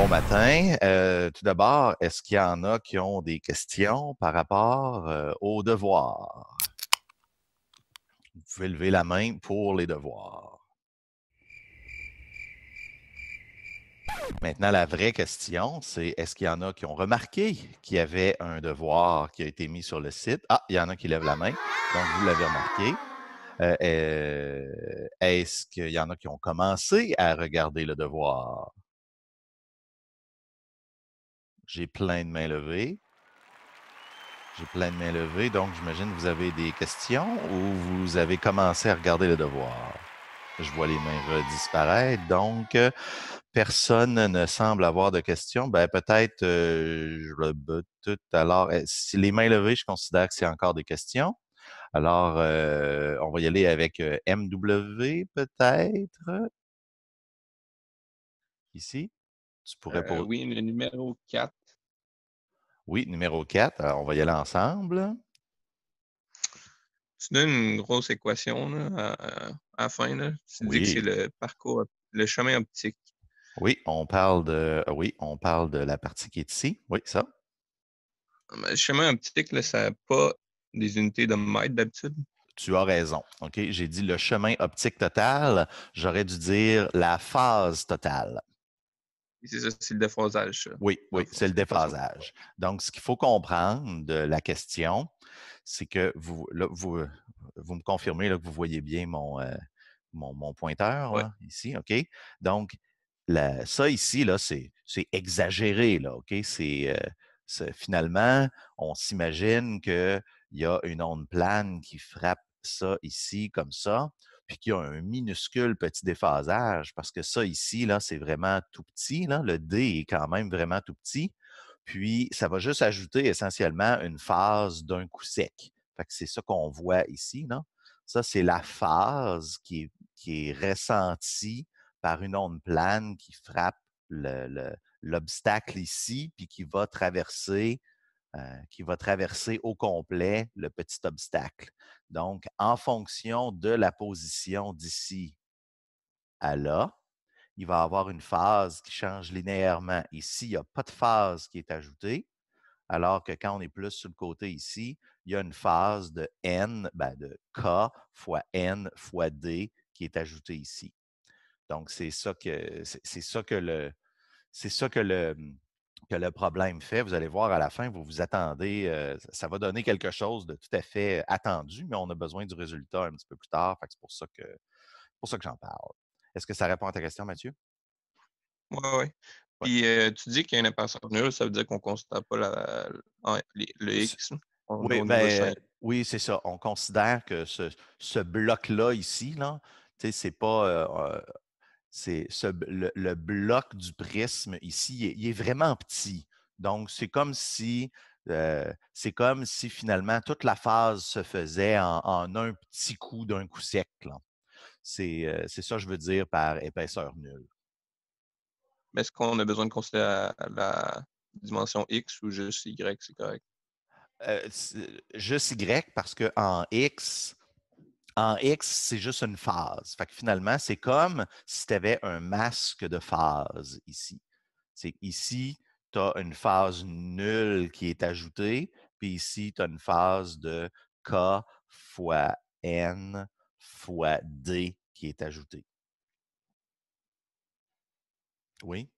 bon matin. Tout d'abord, est-ce qu'il y en a qui ont des questions par rapport aux devoirs? Vous pouvez lever la main pour les devoirs. Maintenant, la vraie question, c'est est-ce qu'il y en a qui ont remarqué qu'il y avait un devoir qui a été mis sur le site? Ah, il y en a qui lèvent la main, donc vous l'avez remarqué. Est-ce qu'il y en a qui ont commencé à regarder le devoir? J'ai plein de mains levées. J'ai plein de mains levées, donc j'imagine que vous avez des questions ou vous avez commencé à regarder le devoir. Je vois les mains redisparaître, donc personne ne semble avoir de questions. Ben peut-être tout à l'heure. Si les mains levées, je considère que c'est encore des questions. Alors, on va y aller avec MW peut-être. Ici, tu pourrais poser. Oui, le numéro 4. Oui, numéro 4. Alors, on va y aller ensemble. Tu donnes une grosse équation là, à la fin. Là. Tu dis que c'est Oui. le parcours, le chemin optique. Oui, on parle de la partie qui est ici. Oui, ça. Le chemin optique, là, ça n'a pas des unités de mètre d'habitude. Tu as raison. OK? J'ai dit le chemin optique total. J'aurais dû dire la phase totale. Et c'est ça, c'est le déphasage, ça. Oui, Dans le oui, fond, c'est le c'est l'équation. déphasage. Donc, ce qu'il faut comprendre de la question, c'est que vous me confirmez là, que vous voyez bien mon pointeur Ouais. là, ici, OK? Donc, ça ici, là, c'est exagéré, là, OK? Finalement, on s'imagine qu'il y a une onde plane qui frappe ça ici, comme ça, puis qu'il y a un minuscule petit déphasage, parce que ça ici, là, c'est vraiment tout petit, là. Le D est quand même vraiment tout petit. Puis, ça va juste ajouter essentiellement une phase d'un coup sec. Fait que c'est ça qu'on voit ici, là. Ça, c'est la phase qui est ressentie par une onde plane qui frappe l'obstacle ici, puis qui va traverser au complet le petit obstacle. Donc, en fonction de la position d'ici à là, il va y avoir une phase qui change linéairement. Ici, il n'y a pas de phase qui est ajoutée, alors que quand on est plus sur le côté ici, il y a une phase de N, de K fois N fois D qui est ajoutée ici. Donc, c'est ça que le problème fait. Vous allez voir à la fin, vous vous attendez, ça va donner quelque chose de tout à fait attendu, mais on a besoin du résultat un petit peu plus tard. Fait que c'est pour ça que j'en parle. Est-ce que ça répond à ta question, Mathieu? Oui, oui. Oui. Puis tu dis qu'il y a une équation nulle, ça veut dire qu'on ne considère pas le X là, Oui, au niveau du chemin. oui, c'est ça. On considère que ce bloc-là ici, là, tu sais, c'est pas. Le bloc du prisme ici, il est vraiment petit. Donc, c'est comme si finalement toute la phase se faisait en un petit coup d'un coup sec, là. C'est ça que je veux dire par épaisseur nulle. Mais est-ce qu'on a besoin de considérer la dimension X ou juste Y, c'est correct? Juste Y parce qu'en X, c'est juste une phase. Fait que finalement, c'est comme si tu avais un masque de phase ici. C'est ici, tu as une phase nulle qui est ajoutée, puis ici, tu as une phase de K fois N fois D qui est ajoutée. Oui?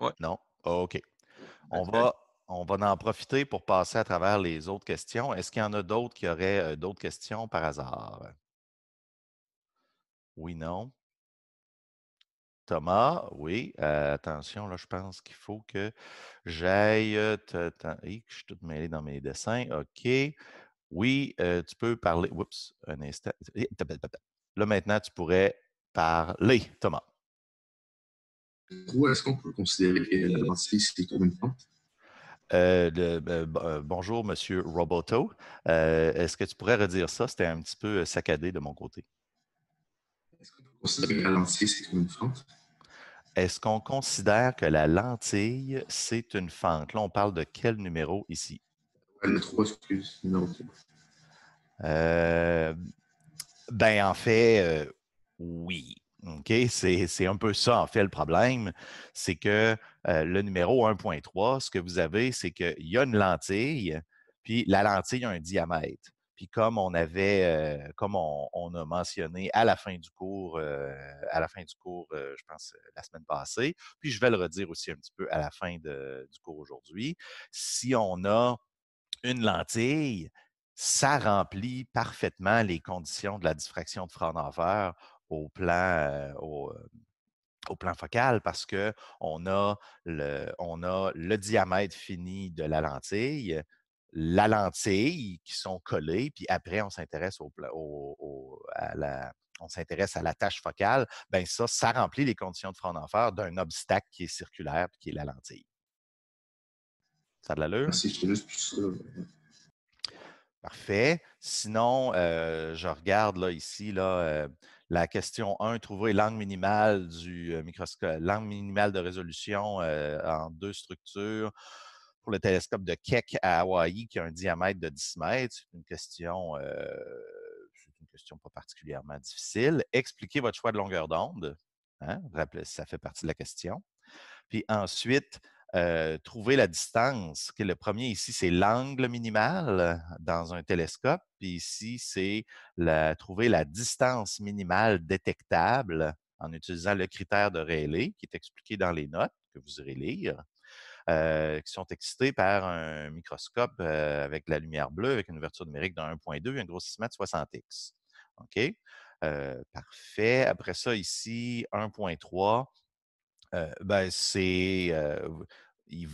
Oui, Non? OK. ben, On c'est correct. va, on va en profiter pour passer à travers les autres questions. Est-ce qu'il y en a d'autres qui auraient d'autres questions par hasard? Oui, non? Thomas, oui. Attention, là, je pense qu'il faut que j'aille. Je suis tout mêlé dans mes dessins. OK. Oui, tu peux parler. Oups, un instant. Là, maintenant, tu pourrais parler, Thomas. Ou est-ce qu'on peut considérer que l'anticycle comme une plante? Bonjour, Monsieur Roboto. Est-ce que tu pourrais redire ça? C'était un petit peu saccadé de mon côté. Est-ce qu'on peut considérer que l'anticycle comme une plante? Est-ce qu'on considère que la lentille, c'est une fente? Là, on parle de quel numéro ici? Le 3, excuse, numéro 3. En fait, oui. OK, c'est un peu ça, en fait, le problème. C'est que le numéro 1.3, ce que vous avez, c'est qu'il y a une lentille, puis la lentille a un diamètre. Puis comme on a mentionné à la fin du cours, je pense, la semaine passée, puis je vais le redire aussi un petit peu à la fin du cours aujourd'hui, si on a une lentille, ça remplit parfaitement les conditions de la diffraction de Fraunhofer au plan, au plan focal parce qu'on a le diamètre fini de la lentille qui sont collées, puis après, on s'intéresse on s'intéresse à la tâche focale, bien ça remplit les conditions de Fraunhofer d'un obstacle qui est circulaire, puis qui est la lentille. Ça a de l'allure? Merci, j'étais juste plus sûr. Parfait. Sinon, je regarde là, ici la question 1, trouver l'angle minimal du microscope, l'angle minimal de résolution en 2 structures pour le télescope de Keck à Hawaï qui a un diamètre de 10 mètres. C'est une question pas particulièrement difficile. Expliquez votre choix de longueur d'onde. Hein? Ça fait partie de la question. Puis ensuite, trouver la distance. Le premier ici, c'est l'angle minimal dans un télescope. Puis ici, c'est trouver la distance minimale détectable en utilisant le critère de Rayleigh qui est expliqué dans les notes que vous irez lire, qui sont excités par un microscope avec la lumière bleue, avec une ouverture numérique de 1.2 et un grossissement de 60x. OK? Parfait. Après ça, ici, 1.3. Ben,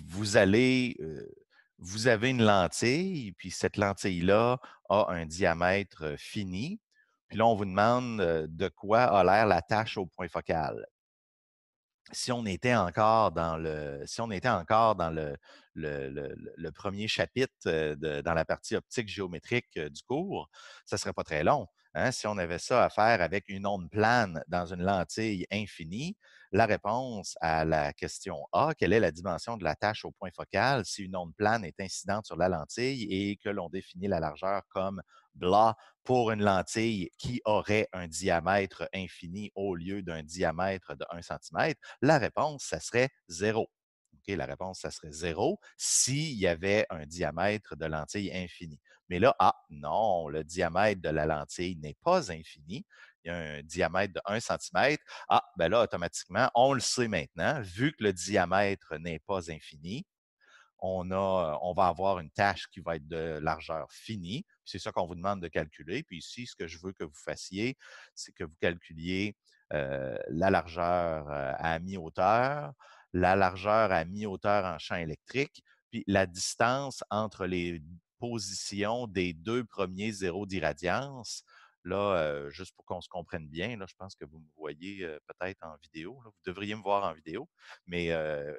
vous allez, vous avez une lentille, puis cette lentille-là a un diamètre fini. Puis là, on vous demande de quoi a l'air la tâche au point focal. Si on était encore dans le premier chapitre dans la partie optique géométrique du cours, ça ne serait pas très long. Hein? Si on avait ça à faire avec une onde plane dans une lentille infinie, la réponse à la question A, quelle est la dimension de la tâche au point focal si une onde plane est incidente sur la lentille et que l'on définit la largeur comme bla pour une lentille qui aurait un diamètre infini au lieu d'un diamètre de 1 cm? La réponse, ça serait 0. OK, la réponse, ça serait 0 s'il y avait un diamètre de lentille infini. Mais là, non, le diamètre de la lentille n'est pas infini. Il y a un diamètre de 1 cm. Ben là, automatiquement, on le sait maintenant, vu que le diamètre n'est pas infini, on va avoir une tâche qui va être de largeur finie. C'est ça qu'on vous demande de calculer. Puis ici, ce que je veux que vous fassiez, c'est que vous calculiez la largeur à mi-hauteur, la largeur à mi-hauteur en champ électrique, puis la distance entre les positions des 2 premiers zéros d'irradiance. Là, juste pour qu'on se comprenne bien, là, je pense que vous me voyez peut-être en vidéo. Là. Vous devriez me voir en vidéo, mais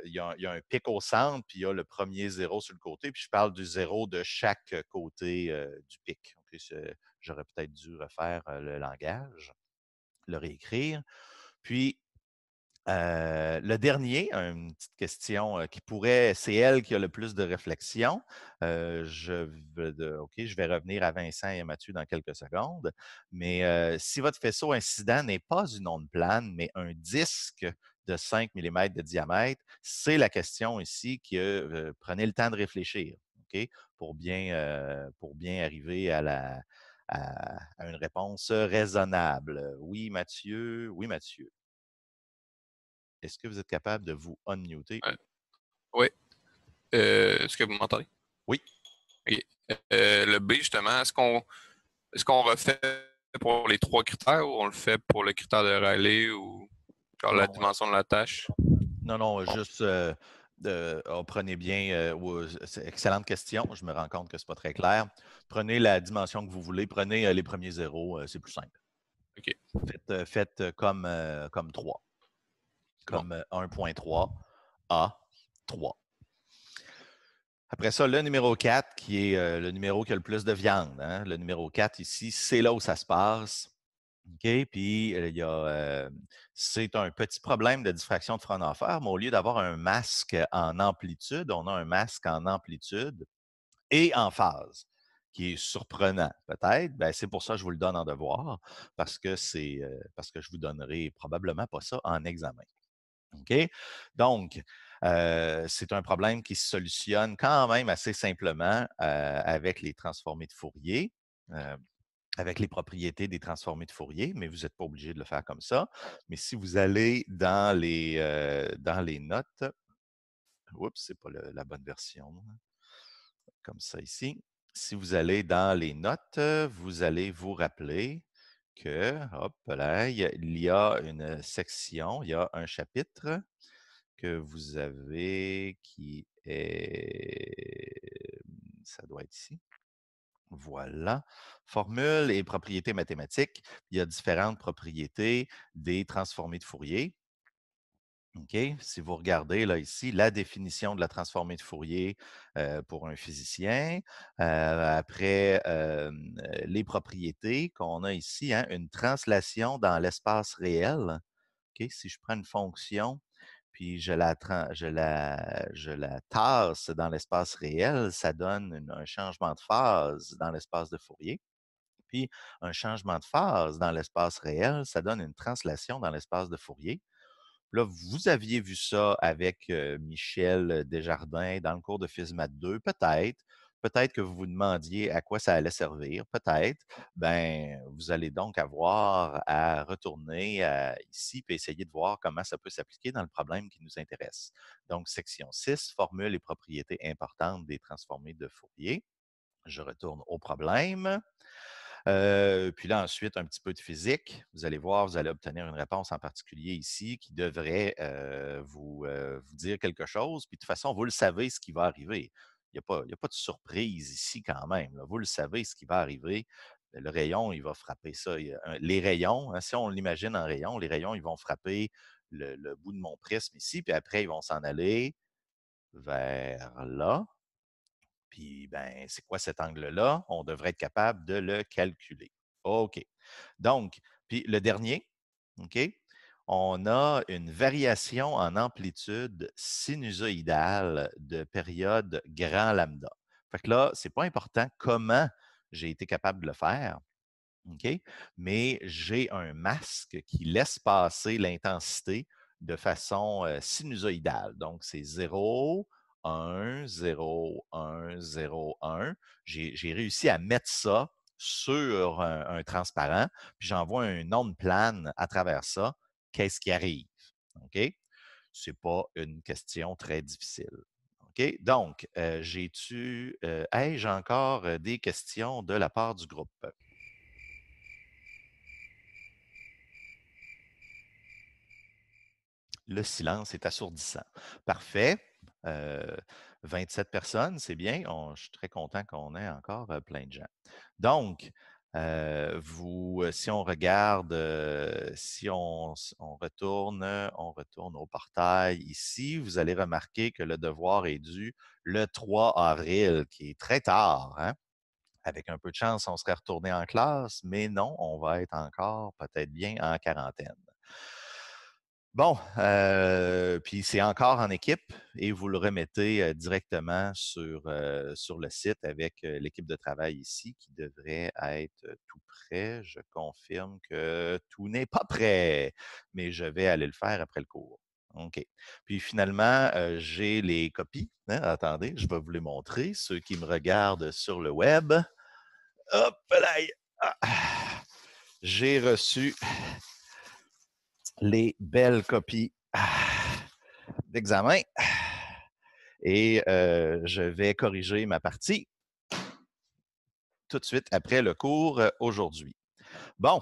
il y a un pic au centre, puis il y a le premier zéro sur le côté, puis je parle du zéro de chaque côté du pic. Okay, j'aurais peut-être dû refaire le langage, le réécrire. Puis, le dernier, une petite question c'est elle qui a le plus de réflexion. Je vais revenir à Vincent et à Mathieu dans quelques secondes. Mais si votre faisceau incident n'est pas une onde plane, mais un disque de 5 mm de diamètre, c'est la question ici que prenez le temps de réfléchir, OK, pour bien arriver à une réponse raisonnable. Oui, Mathieu. Oui, Mathieu. Est-ce que vous êtes capable de vous unmuter? Ouais. Oui. Est-ce que vous m'entendez? Oui. OK. Le B, justement, est-ce qu'on refait pour les 3 critères ou on le fait pour le critère de Rayleigh ou genre la dimension de la tâche? Non, juste prenez bien. C'est excellente question. Je me rends compte que ce n'est pas très clair. Prenez la dimension que vous voulez. Prenez les premiers zéros. C'est plus simple. OK. Faites comme 3. Comme 1.3 A 3. Après ça, le numéro 4, qui est le numéro qui a le plus de viande. Hein? Le numéro 4 ici, c'est là où ça se passe. OK, puis c'est un petit problème de diffraction de Fraunhofer, mais au lieu d'avoir un masque en amplitude, on a un masque en amplitude et en phase. qui est surprenant, peut-être, ben, c'est pour ça que je vous le donne en devoir, parce que je vous donnerai probablement pas ça en examen. OK? Donc, c'est un problème qui se solutionne quand même assez simplement avec les transformés de Fourier, euh, avec les propriétés des transformés de Fourier, mais vous n'êtes pas obligé de le faire comme ça. Mais si vous allez dans les notes, oups, c'est pas la bonne version, comme ça ici. Si vous allez dans les notes, vous allez vous rappeler que, hop là, il y a une section, il y a un chapitre que vous avez qui est, ça doit être ici. Voilà. Formule et propriétés mathématiques. Il y a différentes propriétés des transformés de Fourier. OK? Si vous regardez là ici, la définition de la transformée de Fourier pour un physicien. Après, les propriétés qu'on a ici, hein, une translation dans l'espace réel. OK? Si je prends une fonction, puis je la tasse dans l'espace réel, ça donne un changement de phase dans l'espace de Fourier. Puis un changement de phase dans l'espace réel, ça donne une translation dans l'espace de Fourier. Là, vous aviez vu ça avec Michel Desjardins dans le cours de PhysMath 2, peut-être. Peut-être que vous vous demandiez à quoi ça allait servir, peut-être. Ben, vous allez donc avoir à retourner ici et essayer de voir comment ça peut s'appliquer dans le problème qui nous intéresse. Donc, section 6, formule et propriétés importantes des transformés de Fourier. Je retourne au problème. Puis là, ensuite, un petit peu de physique. Vous allez voir, vous allez obtenir une réponse en particulier ici qui devrait vous dire quelque chose. Puis de toute façon, vous le savez ce qui va arriver. Il n'y a pas de surprise ici quand même, là. Vous le savez ce qui va arriver. Le rayon, il va frapper ça. Les rayons, hein, si on l'imagine en rayon, les rayons, ils vont frapper le bout de mon prisme ici, puis après, ils vont s'en aller vers là. Puis, ben, c'est quoi cet angle-là? On devrait être capable de le calculer. OK. Donc, puis le dernier, OK? On a une variation en amplitude sinusoïdale de période grand lambda. Fait que là, c'est pas important comment j'ai été capable de le faire. OK? Mais j'ai un masque qui laisse passer l'intensité de façon sinusoïdale. Donc, c'est 0, 1, 0, 1, 0, 1. J'ai réussi à mettre ça sur un transparent, puis j'envoie une onde plane à travers ça. Qu'est-ce qui arrive? OK? Ce n'est pas une question très difficile. OK? Donc, ai-je encore des questions de la part du groupe? Le silence est assourdissant. Parfait. 27 personnes, c'est bien. Je suis très content qu'on ait encore plein de gens. Donc, si on regarde, si on retourne au portail ici, vous allez remarquer que le devoir est dû le 3 avril, qui est très tard, hein? Avec un peu de chance, on serait retourné en classe, mais non, on va être encore peut-être bien en quarantaine. Bon, puis c'est encore en équipe et vous le remettez directement sur le site avec l'équipe de travail ici qui devrait être tout prêt. Je confirme que tout n'est pas prêt, mais je vais aller le faire après le cours. OK. Puis finalement, j'ai les copies, hein. Attendez, je vais vous les montrer. Ceux qui me regardent sur le web. Hop là! Ah! J'ai reçu les belles copies d'examen et je vais corriger ma partie tout de suite après le cours aujourd'hui. Bon,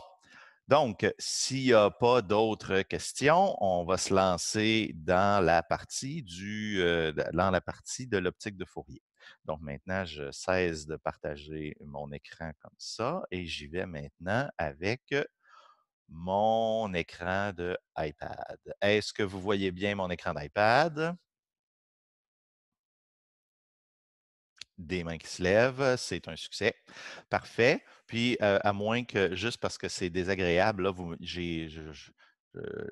donc, s'il n'y a pas d'autres questions, on va se lancer dans la partie de l'optique de Fourier. Donc maintenant, je cesse de partager mon écran comme ça et j'y vais maintenant avec mon écran de iPad. Est-ce que vous voyez bien mon écran d'iPad? Des mains qui se lèvent, c'est un succès. Parfait. Puis, à moins que, juste parce que c'est désagréable, là,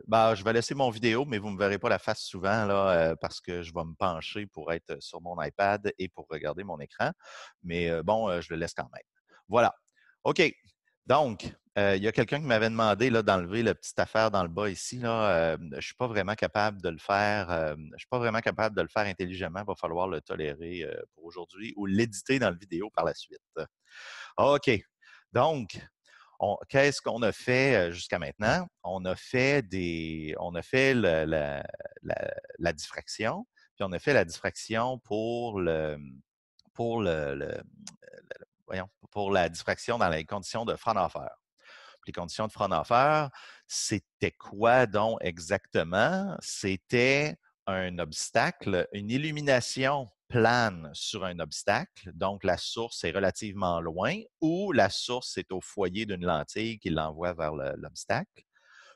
je vais laisser mon vidéo, mais vous ne me verrez pas la face souvent là, parce que je vais me pencher pour être sur mon iPad et pour regarder mon écran. Mais je le laisse quand même. Voilà. OK. Donc, il y a quelqu'un qui m'avait demandé là, d'enlever la petite affaire dans le bas ici. Là, je ne suis pas vraiment capable de le faire. Je suis pas vraiment capable de le faire intelligemment. Il va falloir le tolérer pour aujourd'hui ou l'éditer dans la vidéo par la suite. OK. Donc, qu'est-ce qu'on a fait jusqu'à maintenant? On a fait la diffraction, puis on a fait la diffraction pour la diffraction dans les conditions de Fraunhofer. Les conditions de Fraunhofer, c'était quoi donc exactement? C'était un obstacle, une illumination plane sur un obstacle, donc la source est relativement loin, ou la source est au foyer d'une lentille qui l'envoie vers l'obstacle.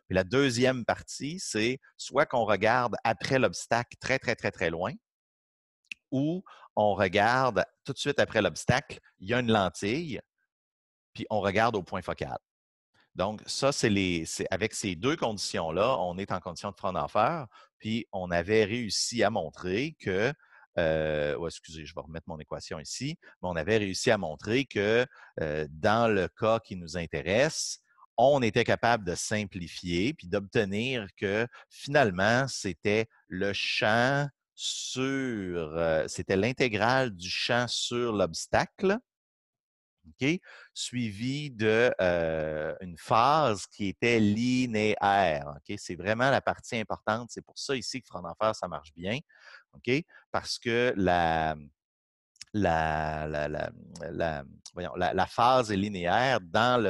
Puis la deuxième partie, c'est soit qu'on regarde après l'obstacle très, très, très, très loin, ou on regarde tout de suite après l'obstacle, il y a une lentille, puis on regarde au point focal. Donc, ça, avec ces deux conditions-là, on est en condition de Fraunhofer, puis on avait réussi à montrer que, excusez, je vais remettre mon équation ici, mais on avait réussi à montrer que dans le cas qui nous intéresse, on était capable de simplifier puis d'obtenir que finalement, c'était le champ c'était l'intégrale du champ sur l'obstacle, OK, suivi d'une phase qui était linéaire. OK? C'est vraiment la partie importante. C'est pour ça ici que Fraunhofer, ça marche bien. OK? Parce que la, la, la, la phase est linéaire. Dans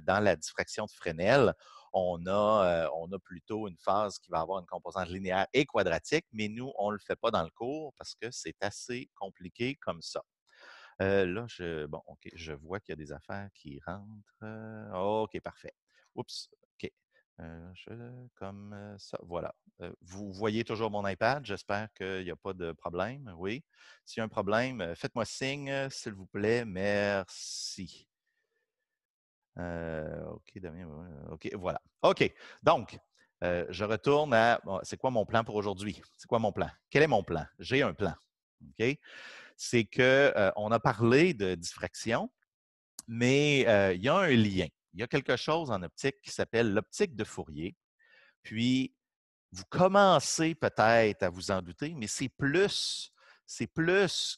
la diffraction de Fresnel, on a plutôt une phase qui va avoir une composante linéaire et quadratique, mais nous, on ne le fait pas dans le cours parce que c'est assez compliqué comme ça. Là, OK, je vois qu'il y a des affaires qui rentrent. OK, parfait. Oups, OK. Comme ça, voilà. Vous voyez toujours mon iPad. J'espère qu'il n'y a pas de problème. Oui. S'il y a un problème, faites-moi signe, s'il vous plaît. Merci. OK, Damien. OK, voilà. OK. Donc, je retourne à. C'est quoi mon plan pour aujourd'hui? C'est quoi mon plan? Quel est mon plan? J'ai un plan. OK? C'est qu'on a parlé de diffraction, mais il y a un lien. Il y a quelque chose en optique qui s'appelle l'optique de Fourier. Puis, vous commencez peut-être à vous en douter, mais c'est plus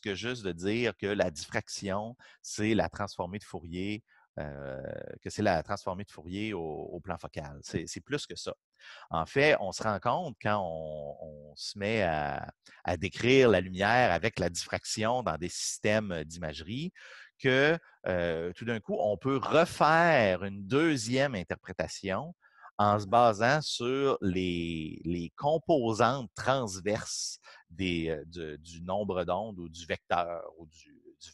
que juste de dire que la diffraction, c'est la transformée de Fourier, au plan focal. C'est plus que ça. En fait, on se rend compte quand on se met à décrire la lumière avec la diffraction dans des systèmes d'imagerie que tout d'un coup, on peut refaire une deuxième interprétation en se basant sur les composantes transverses du nombre d'ondes ou du vecteur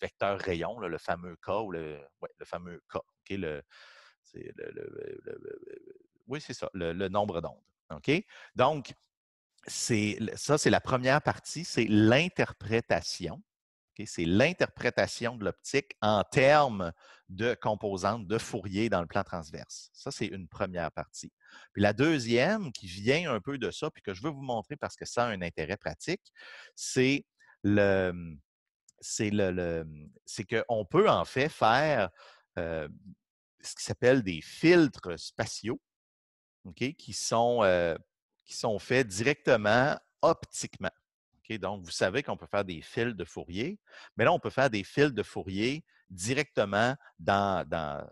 vecteur rayon, là, le fameux K ou le fameux K. Okay, oui, c'est ça, le nombre d'ondes. OK? Donc, ça, c'est la première partie, c'est l'interprétation. Okay? C'est l'interprétation de l'optique en termes de composantes de Fourier dans le plan transverse. Ça, c'est une première partie. Puis la deuxième, qui vient un peu de ça, puis que je veux vous montrer parce que ça a un intérêt pratique, c'est qu'on peut en fait faire ce qui s'appelle des filtres spatiaux, okay, qui sont faits directement optiquement. Okay? Donc, vous savez qu'on peut faire des fils de Fourier, mais là, on peut faire des fils de Fourier directement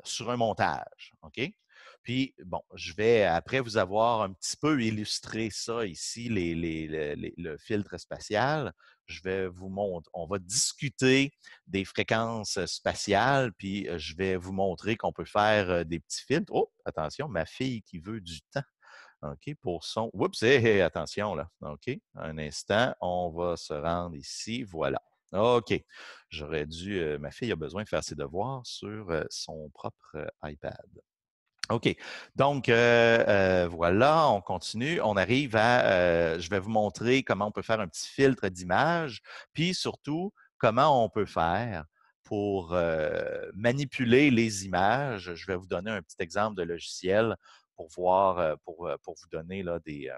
sur un montage. Okay? Puis, bon, je vais après vous avoir un petit peu illustré ça ici, le filtre spatial. Je vais vous montrer, on va discuter des fréquences spatiales, puis je vais vous montrer qu'on peut faire des petits filtres. Oh, attention, ma fille qui veut du temps. OK, pour son. Oups, attention là. OK, un instant, on va se rendre ici. Voilà. OK. J'aurais dû. Ma fille a besoin de faire ses devoirs sur son propre iPad. OK. Donc, voilà, on continue. On arrive je vais vous montrer comment on peut faire un petit filtre d'image, puis surtout, comment on peut faire pour manipuler les images. Je vais vous donner un petit exemple de logiciel pour voir, pour vous donner là, des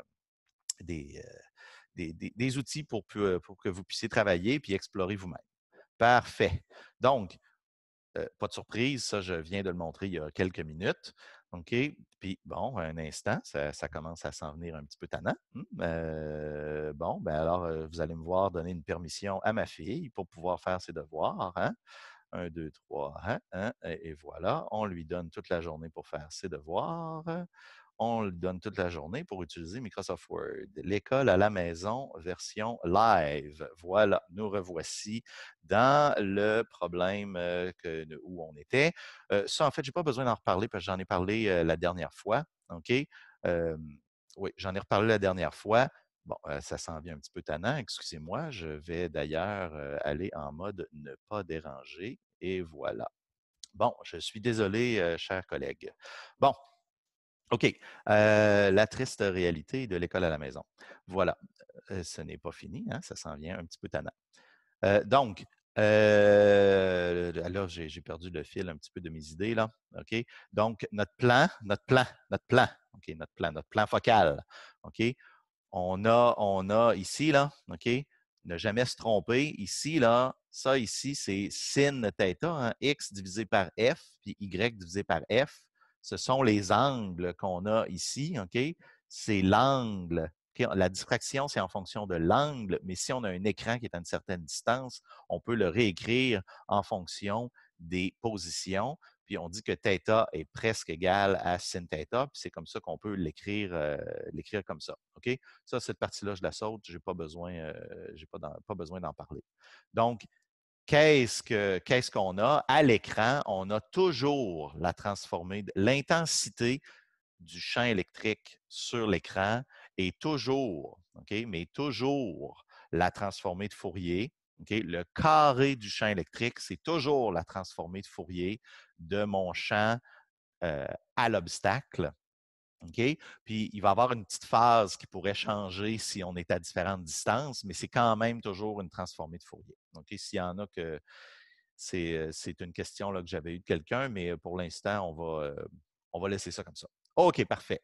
outils pour que vous puissiez travailler puis explorer vous-même. Parfait. Donc, pas de surprise, ça, je viens de le montrer il y a quelques minutes. OK? Puis, bon, un instant, ça commence à s'en venir un petit peu tannant. Bon, ben alors, vous allez me voir donner une permission à ma fille pour pouvoir faire ses devoirs. Hein? 1, 2, 3, hein, et voilà. On lui donne toute la journée pour faire ses devoirs. On lui donne toute la journée pour utiliser Microsoft Word. L'école à la maison, version live. Voilà, nous revoici dans le problème où on était. Ça, en fait, je n'ai pas besoin d'en reparler parce que j'en ai parlé la dernière fois. OK? Oui, j'en ai reparlé la dernière fois. Bon, ça s'en vient un petit peu tannant, excusez-moi. Je vais d'ailleurs aller en mode ne pas déranger. Et voilà. Bon, je suis désolé, chers collègues. Bon, OK. La triste réalité de l'école à la maison. Voilà. Ce n'est pas fini, hein? Ça s'en vient un petit peu tannant. Donc, là, j'ai perdu le fil un petit peu de mes idées, là. OK? Donc, notre plan, OK, notre plan focal. OK? On a ici, là, OK? Ne jamais se tromper. Ici, là, ça ici, c'est sin θ, hein, x divisé par f, puis y divisé par f. Ce sont les angles qu'on a ici, OK? C'est l'angle. OK? La diffraction, c'est en fonction de l'angle, mais si on a un écran qui est à une certaine distance, on peut le réécrire en fonction des positions. Puis on dit que θ est presque égal à sin θ, puis c'est comme ça qu'on peut l'écrire comme ça. OK? Ça, cette partie-là, je la saute, je n'ai pas besoin, pas besoin d'en parler. Donc, qu'est-ce qu'on a? À l'écran, on a toujours la transformée, l'intensité du champ électrique sur l'écran est toujours, OK, mais toujours la transformée de Fourier. OK? Le carré du champ électrique, c'est toujours la transformée de Fourier de mon champ à l'obstacle. OK? Puis, il va y avoir une petite phase qui pourrait changer si on est à différentes distances, mais c'est quand même toujours une transformée de Fourier. OK? S'il y en a que c'est une question là, que j'avais eue de quelqu'un, mais pour l'instant, on va laisser ça comme ça. OK, parfait.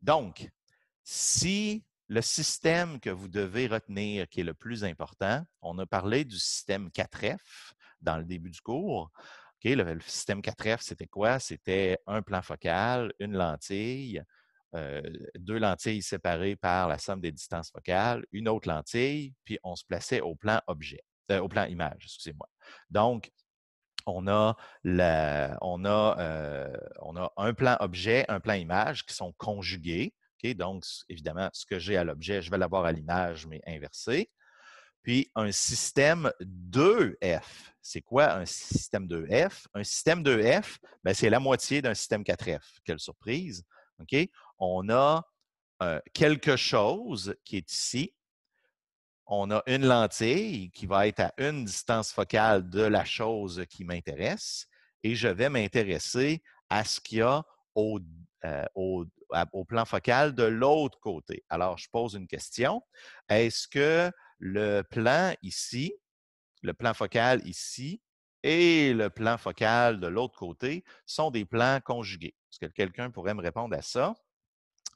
Donc, si le système que vous devez retenir, qui est le plus important, on a parlé du système 4F dans le début du cours. OK, le système 4F, c'était quoi? C'était un plan focal, une lentille, 2 lentilles séparées par la somme des distances focales, une autre lentille, puis on se plaçait au plan objet, au plan image, excusez-moi. Donc, on a un plan objet, un plan image qui sont conjugués. Okay? Donc, évidemment, ce que j'ai à l'objet, je vais l'avoir à l'image, mais inversé. Puis, un système 2F. C'est quoi un système 2F? Un système 2F, ben, c'est la moitié d'un système 4F. Quelle surprise. Okay? On a quelque chose qui est ici. On a une lentille qui va être à une distance focale de la chose qui m'intéresse et je vais m'intéresser à ce qu'il y a au plan focal de l'autre côté. Alors, je pose une question. Est-ce que le plan ici, le plan focal ici et le plan focal de l'autre côté sont des plans conjugués? Est-ce que quelqu'un pourrait me répondre à ça?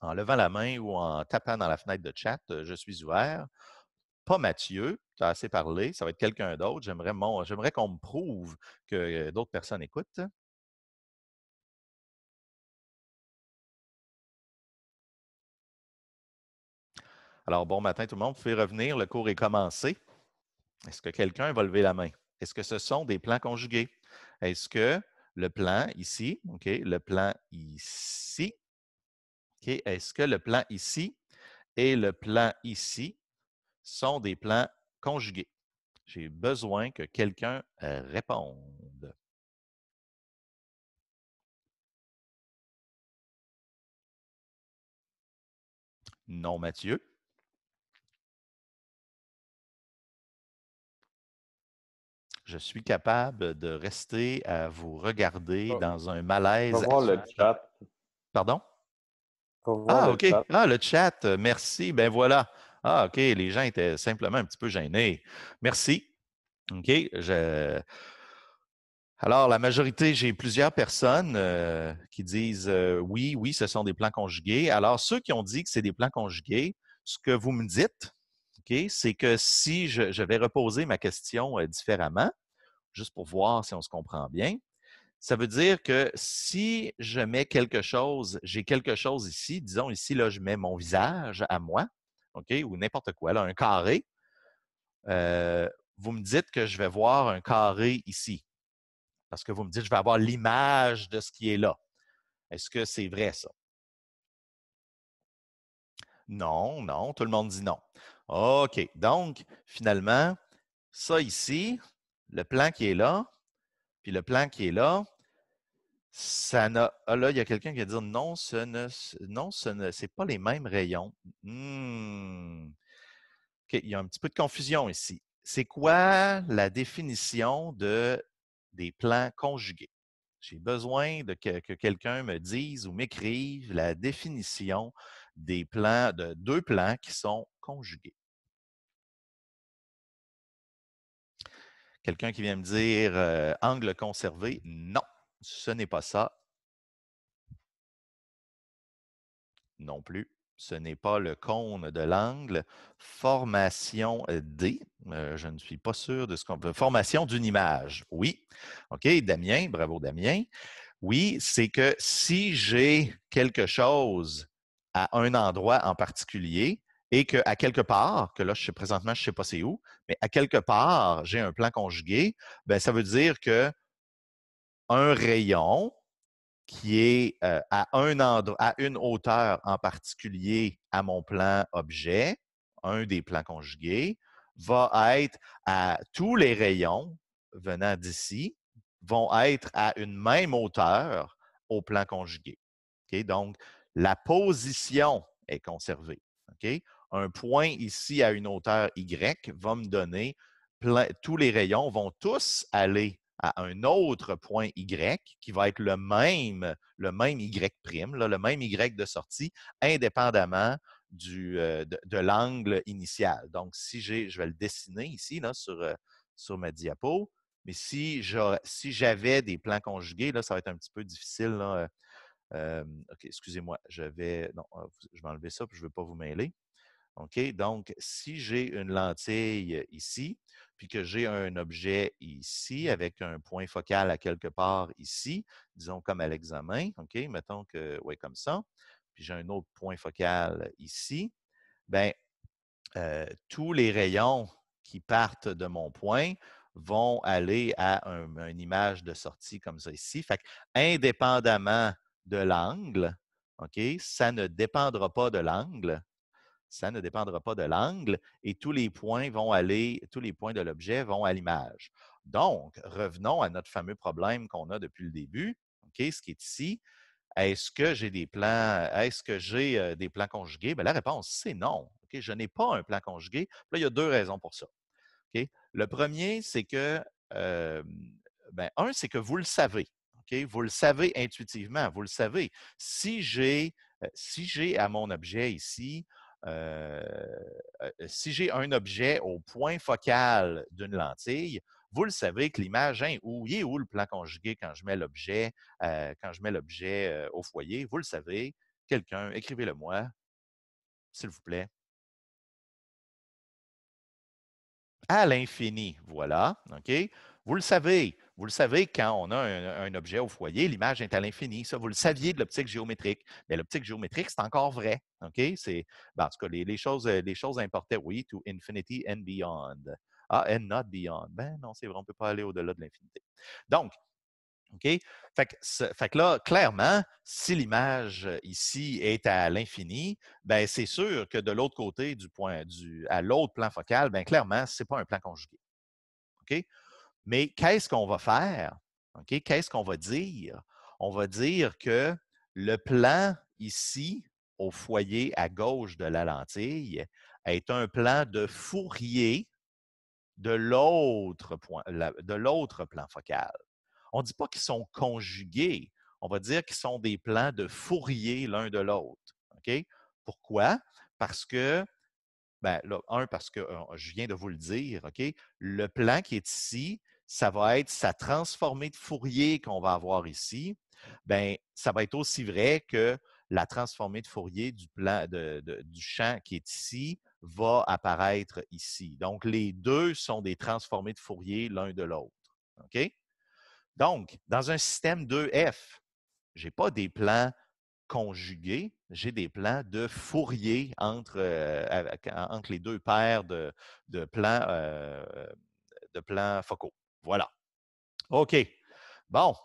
En levant la main ou en tapant dans la fenêtre de chat, je suis ouvert. Pas Mathieu, tu as assez parlé, ça va être quelqu'un d'autre. J'aimerais qu'on me prouve que d'autres personnes écoutent. Alors, bon matin tout le monde, vous pouvez revenir, le cours est commencé. Est-ce que quelqu'un va lever la main? Est-ce que ce sont des plans conjugués? Est-ce que le plan ici, OK, le plan ici, OK, est-ce que le plan ici et le plan ici sont des plans conjugués? J'ai besoin que quelqu'un réponde. Non, Mathieu. Je suis capable de rester à vous regarder dans un malaise. On va voir le chat. Pardon? On va voir le OK. chat. Ah, le chat. Merci. Ben voilà. Ah, OK. Les gens étaient simplement un petit peu gênés. Merci. OK. Alors, la majorité, j'ai plusieurs personnes qui disent oui, oui, ce sont des plans conjugués. Alors, ceux qui ont dit que c'est des plans conjugués, ce que vous me dites, OK, c'est que si je vais reposer ma question différemment, juste pour voir si on se comprend bien, ça veut dire que si je mets quelque chose, j'ai quelque chose ici, disons ici, là, je mets mon visage à moi, OK, ou n'importe quoi, là, un carré, euh, vous me dites que je vais voir un carré ici. Parce que vous me dites, je vais avoir l'image de ce qui est là. Est-ce que c'est vrai, ça? Non, non, tout le monde dit non. OK. Donc, finalement, ça ici, le plan qui est là, puis le plan qui est là, ça n'a. Ah là, il y a quelqu'un qui va dire non, c'est pas les mêmes rayons. OK, il y a un petit peu de confusion ici. C'est quoi la définition des plans conjugués? J'ai besoin que quelqu'un me dise ou m'écrive la définition des plans, de deux plans qui sont conjugués. Quelqu'un qui vient me dire angle conservé, non, ce n'est pas ça. Non plus. Ce n'est pas le cône de l'angle. Formation D. Je ne suis pas sûr de ce qu'on peut. Formation d'une image. Oui. OK, Damien, bravo Damien. Oui, c'est que si j'ai quelque chose à un endroit en particulier et qu'à quelque part, que là, présentement, je ne sais pas c'est où, mais à quelque part, j'ai un plan conjugué, ben, ça veut dire que un rayon qui est à une hauteur en particulier à mon plan objet, un des plans conjugués, va être à tous les rayons venant d'ici, vont être à une même hauteur au plan conjugué. Okay? Donc, la position est conservée. Okay? Un point ici à une hauteur Y va me donner tous les rayons vont tous aller à un autre point Y qui va être le même Y', là, le même Y de sortie, indépendamment de l'angle initial. Donc, si je vais le dessiner ici là, sur ma diapo, mais si j'avais des plans conjugués, là, ça va être un petit peu difficile. Là, OK, excusez-moi, non, je vais enlever ça, puis je ne veux pas vous mêler. OK, donc si j'ai une lentille ici, puis que j'ai un objet ici avec un point focal à quelque part ici, disons comme à l'examen, OK, mettons que, oui, comme ça, puis j'ai un autre point focal ici, bien, tous les rayons qui partent de mon point vont aller à une image de sortie comme ça ici. Fait que, indépendamment de l'angle, OK, ça ne dépendra pas de l'angle. Ça ne dépendra pas de l'angle et tous les points de l'objet vont à l'image. Donc, revenons à notre fameux problème qu'on a depuis le début, OK, ce qui est ici. Est-ce que j'ai des plans conjugués? Bien, la réponse, c'est non. OK? Je n'ai pas un plan conjugué. Là, il y a deux raisons pour ça. OK? Le premier, c'est que, c'est que vous le savez. OK? Vous le savez intuitivement. Vous le savez. Si j'ai à mon objet ici, si j'ai un objet au point focal d'une lentille, vous le savez que l'image, il est où le plan conjugué quand je mets l'objet au foyer? Vous le savez. Quelqu'un, écrivez-le moi, s'il vous plaît. À l'infini, voilà. OK? Vous le savez. Vous le savez, quand on a un objet au foyer, l'image est à l'infini. Ça, vous le saviez de l'optique géométrique. Mais l'optique géométrique, c'est encore vrai. OK? En tout cas, les choses importaient, oui, to infinity and beyond. Ah, and not beyond. Ben non, c'est vrai, on ne peut pas aller au-delà de l'infinité. Donc, OK? Fait que là, clairement, si l'image ici est à l'infini, ben c'est sûr que de l'autre côté à l'autre plan focal, ben clairement, ce n'est pas un plan conjugué. OK? Mais qu'est-ce qu'on va faire? OK? Qu'est-ce qu'on va dire? On va dire que le plan ici, au foyer à gauche de la lentille, est un plan de Fourier de l'autre plan focal. On ne dit pas qu'ils sont conjugués. On va dire qu'ils sont des plans de Fourier l'un de l'autre. OK? Pourquoi? Parce que, parce que je viens de vous le dire, OK? Le plan qui est ici, ça va être sa transformée de Fourier qu'on va avoir ici. Bien, ça va être aussi vrai que la transformée de Fourier du champ qui est ici va apparaître ici. Donc, les deux sont des transformées de Fourier l'un de l'autre. OK? Donc, dans un système 2F, je n'ai pas des plans conjugués, j'ai des plans de Fourier entre les deux paires de plans focaux. Voilà. OK. Bon.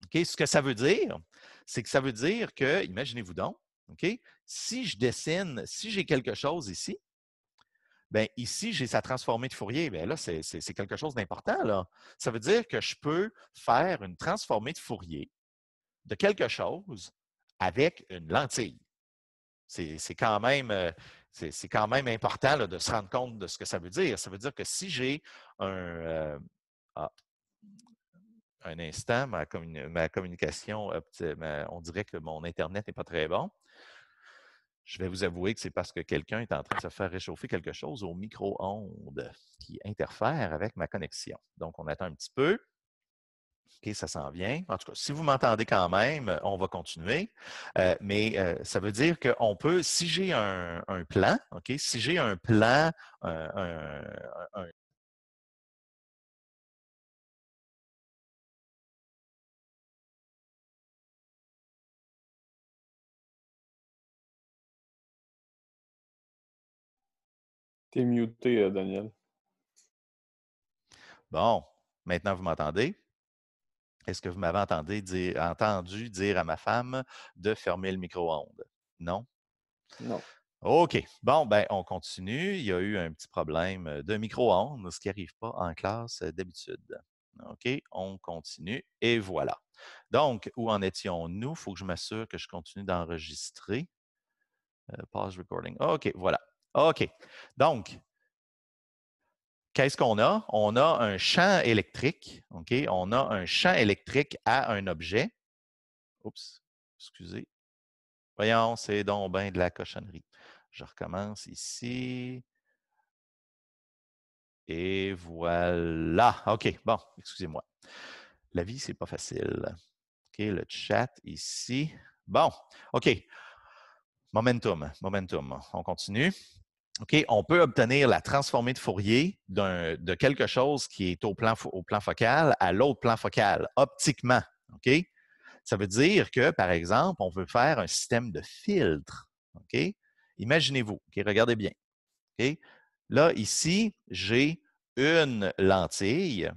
OK. Ce que ça veut dire, c'est que ça veut dire que, imaginez-vous donc, OK, si j'ai quelque chose ici, bien, ici, j'ai sa transformée de Fourier. Bien là, c'est quelque chose d'important, là. Ça veut dire que je peux faire une transformée de Fourier de quelque chose avec une lentille. C'est quand même important là, de se rendre compte de ce que ça veut dire. Ça veut dire que si j'ai un instant, ma communication, on dirait que mon Internet n'est pas très bon. Je vais vous avouer que c'est parce que quelqu'un est en train de se faire réchauffer quelque chose au micro-ondes qui interfère avec ma connexion. Donc, on attend un petit peu. OK, ça s'en vient. En tout cas, si vous m'entendez quand même, on va continuer. Mais ça veut dire qu'on peut, si j'ai un plan, OK, si j'ai un plan, un T'es muté, Daniel. Bon, maintenant vous m'entendez? Est-ce que vous m'avez entendu dire à ma femme de fermer le micro-ondes? Non? Non. OK. Bon, ben, on continue. Il y a eu un petit problème de micro-ondes, ce qui n'arrive pas en classe d'habitude. OK, on continue et voilà. Donc, où en étions-nous? Il faut que je m'assure que je continue d'enregistrer. Pause recording. OK, voilà. OK. Donc, qu'est-ce qu'on a? On a un champ électrique. OK, on a un champ électrique à un objet. Oups, excusez. Voyons, c'est donc bien de la cochonnerie. Je recommence ici. Et voilà. OK, bon, excusez-moi. La vie, c'est pas facile. OK, le chat ici. Bon, OK. Momentum. On continue. OK, on peut obtenir la transformée de Fourier de quelque chose qui est au plan focal à l'autre plan focal, optiquement. OK? Ça veut dire que, par exemple, on veut faire un système de filtre. OK? Imaginez-vous. OK, regardez bien. OK? Là, ici, j'ai une lentille,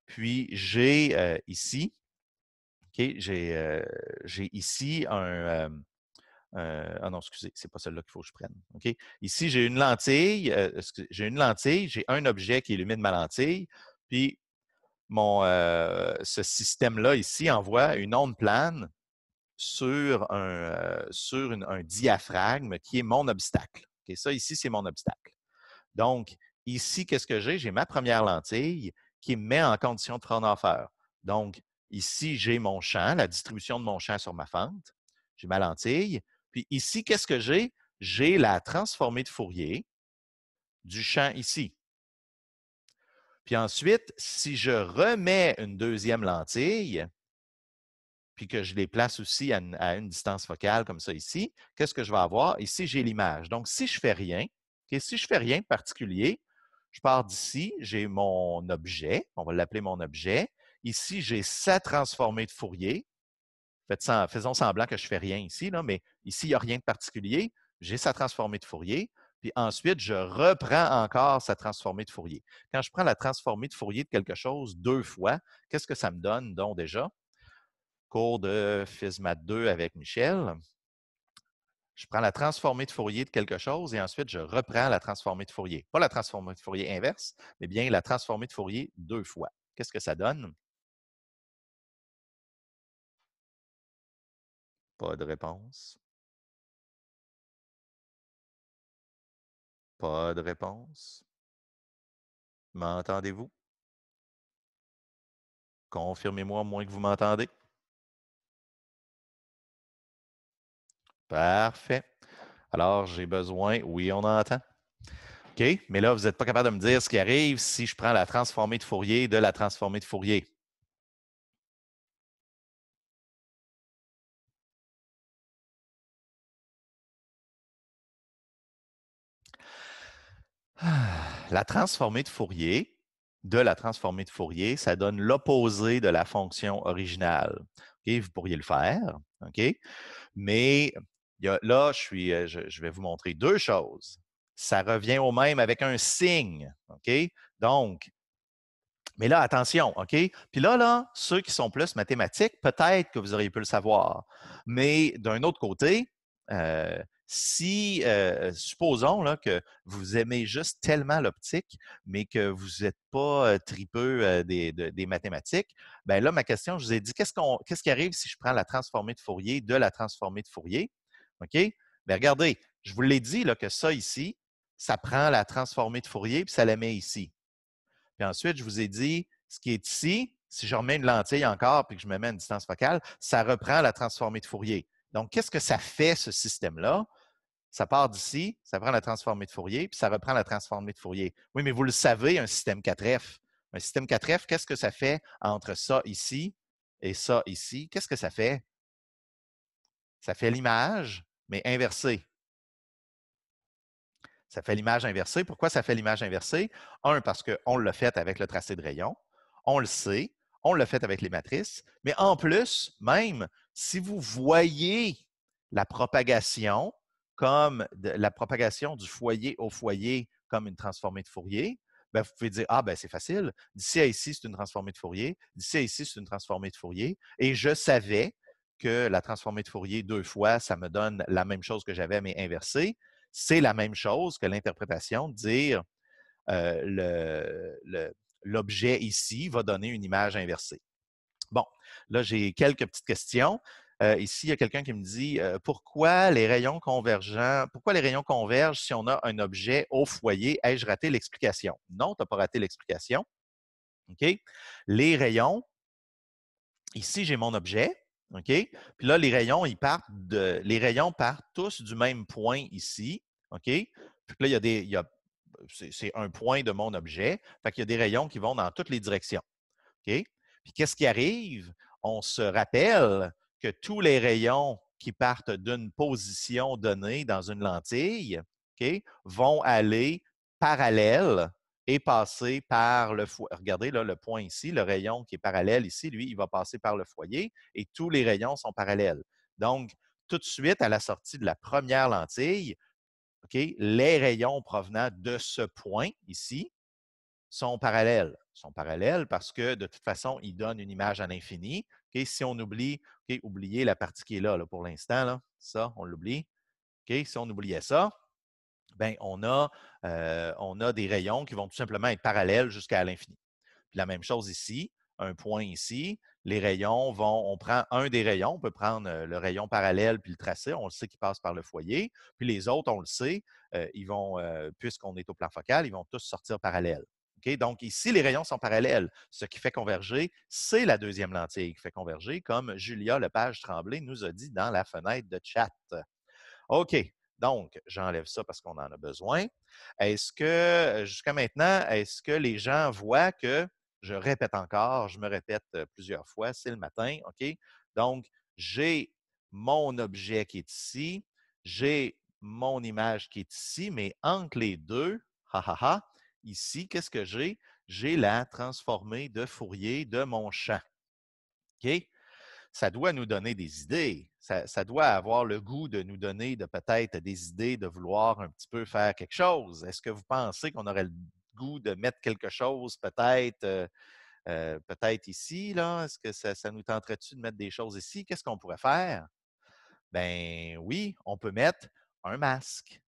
puis j'ai ici, OK, j'ai ici ah non, excusez, c'est pas celle-là qu'il faut que je prenne. OK? Ici, j'ai une lentille, j'ai un objet qui illumine ma lentille, puis ce système-là ici envoie une onde plane sur un diaphragme qui est mon obstacle. OK? Ça, ici, c'est mon obstacle. Donc, ici, qu'est-ce que j'ai? J'ai ma première lentille qui me met en condition de Fraunhofer. Donc, ici, j'ai mon champ, la distribution de mon champ sur ma fente. J'ai ma lentille. Puis ici, qu'est-ce que j'ai? J'ai la transformée de Fourier du champ ici. Puis ensuite, si je remets une deuxième lentille, puis que je les place aussi à une distance focale comme ça ici, qu'est-ce que je vais avoir? Ici, j'ai l'image. Donc, si je ne fais rien, si je ne fais rien de particulier, je pars d'ici, j'ai mon objet, on va l'appeler mon objet. Ici, j'ai sa transformée de Fourier. Faisons semblant que je ne fais rien ici, là, mais ici, il n'y a rien de particulier. J'ai sa transformée de Fourier. Puis ensuite, je reprends encore sa transformée de Fourier. Quand je prends la transformée de Fourier de quelque chose 2 fois, qu'est-ce que ça me donne donc déjà? Cours de FISMAT 2 avec Michel. Je prends la transformée de Fourier de quelque chose et ensuite, je reprends la transformée de Fourier. Pas la transformée de Fourier inverse, mais bien la transformée de Fourier 2 fois. Qu'est-ce que ça donne? Pas de réponse. Pas de réponse. M'entendez-vous? Confirmez-moi au moins que vous m'entendez. Parfait. Alors, j'ai besoin, oui, on entend. OK, mais là, vous n'êtes pas capable de me dire ce qui arrive si je prends la transformée de Fourier de la transformée de Fourier. La transformée de Fourier, ça donne l'opposé de la fonction originale. OK, vous pourriez le faire, OK? Mais là, je vais vous montrer deux choses. Ça revient au même avec un signe, OK? Donc, mais là, attention, OK? Puis là, ceux qui sont plus mathématiques, peut-être que vous auriez pu le savoir. Mais d'un autre côté, supposons là, que vous aimez juste tellement l'optique, mais que vous n'êtes pas tripeux des mathématiques, bien là, ma question, je vous ai dit, qu'est-ce qui arrive si je prends la transformée de Fourier de la transformée de Fourier? OK? Bien, regardez, je vous l'ai dit là, que ça ici, ça prend la transformée de Fourier puis ça la met ici. Puis ensuite, je vous ai dit, ce qui est ici, si je remets une lentille encore puis que je me mets à une distance focale, ça reprend la transformée de Fourier. Donc, qu'est-ce que ça fait, ce système-là? Ça part d'ici, ça prend la transformée de Fourier, puis ça reprend la transformée de Fourier. Oui, mais vous le savez, un système 4F. Un système 4F, qu'est-ce que ça fait entre ça ici et ça ici? Qu'est-ce que ça fait? Ça fait l'image, mais inversée. Ça fait l'image inversée. Pourquoi ça fait l'image inversée? Un, parce qu'on l'a fait avec le tracé de rayon. On le sait. On l'a fait avec les matrices. Mais en plus, même si vous voyez la propagation comme la propagation du foyer au foyer comme une transformée de Fourier, bien, vous pouvez dire, ah, ben c'est facile. D'ici à ici, c'est une transformée de Fourier. D'ici à ici, c'est une transformée de Fourier. Et je savais que la transformée de Fourier deux fois, ça me donne la même chose que j'avais, mais inversée. C'est la même chose que l'interprétation de dire l'objet ici va donner une image inversée. Bon, là, j'ai quelques petites questions. Ici, il y a quelqu'un qui me dit pourquoi les rayons convergent si on a un objet au foyer? Ai-je raté l'explication? Non, tu n'as pas raté l'explication. OK? Les rayons, ici, j'ai mon objet. OK? Puis là, les rayons partent tous du même point ici. OK? Puis là, c'est un point de mon objet. Fait qu'il y a des rayons qui vont dans toutes les directions. OK? Puis qu'est-ce qui arrive? On se rappelle que tous les rayons qui partent d'une position donnée dans une lentille, OK, vont aller parallèles et passer par le foyer. Regardez là, le point ici, le rayon qui est parallèle ici, lui, il va passer par le foyer et tous les rayons sont parallèles. Donc, tout de suite, à la sortie de la première lentille, OK, les rayons provenant de ce point ici sont parallèles. Ils sont parallèles parce que de toute façon, ils donnent une image à l'infini. OK, si on oublie, OK, oubliez la partie qui est là, pour l'instant, là, ça, on l'oublie. OK, si on oubliait ça, ben, on a des rayons qui vont tout simplement être parallèles jusqu'à l'infini. Puis la même chose ici, un point ici, les rayons on prend un des rayons, on peut prendre le rayon parallèle puis le tracer, on le sait qu'il passe par le foyer, puis les autres, on le sait, puisqu'on est au plan focal, ils vont tous sortir parallèles. Okay? Donc ici, les rayons sont parallèles. Ce qui fait converger, c'est la deuxième lentille qui fait converger, comme Julia Lepage-Tremblay nous a dit dans la fenêtre de chat. OK. Donc, j'enlève ça parce qu'on en a besoin. Est-ce que, jusqu'à maintenant, est-ce que les gens voient que, je répète encore, je me répète plusieurs fois, c'est le matin, OK? Donc, j'ai mon objet qui est ici, j'ai mon image qui est ici, mais entre les deux, ici, qu'est-ce que j'ai? J'ai la transformée de Fourier de mon champ. OK? Ça doit nous donner des idées. Ça doit avoir le goût de nous donner peut-être des idées, de vouloir un petit peu faire quelque chose. Est-ce que vous pensez qu'on aurait le goût de mettre quelque chose peut-être ici, là? Est-ce que ça nous tenterait-tu de mettre des choses ici? Qu'est-ce qu'on pourrait faire? Ben oui, on peut mettre un masque.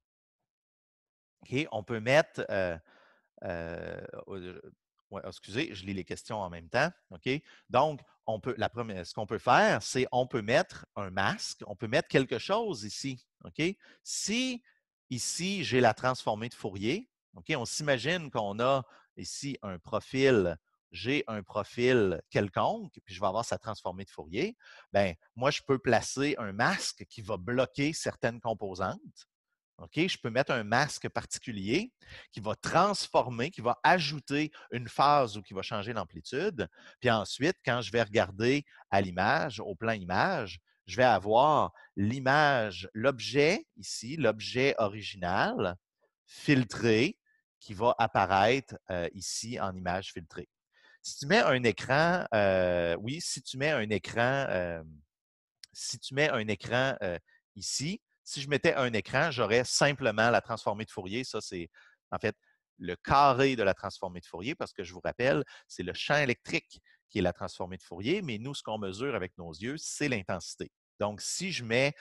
OK? On peut mettre ouais, excusez, je lis les questions en même temps. OK? Donc, ce qu'on peut faire, c'est on peut mettre un masque, on peut mettre quelque chose ici. OK? Si ici, j'ai la transformée de Fourier, OK? On s'imagine qu'on a ici un profil, j'ai un profil quelconque, puis je vais avoir sa transformée de Fourier. Bien, moi, je peux placer un masque qui va bloquer certaines composantes. OK? Je peux mettre un masque particulier qui va transformer, qui va ajouter une phase ou qui va changer l'amplitude. Puis ensuite, quand je vais regarder à l'image, au plan image, je vais avoir l'image, l'objet ici, l'objet original, filtré, qui va apparaître ici en image filtrée. Si tu mets un écran, si tu mets un écran, ici, si je mettais un écran, j'aurais simplement la transformée de Fourier. Ça, c'est en fait le carré de la transformée de Fourier, parce que je vous rappelle, c'est le champ électrique qui est la transformée de Fourier, mais nous, ce qu'on mesure avec nos yeux, c'est l'intensité. Donc, si je mets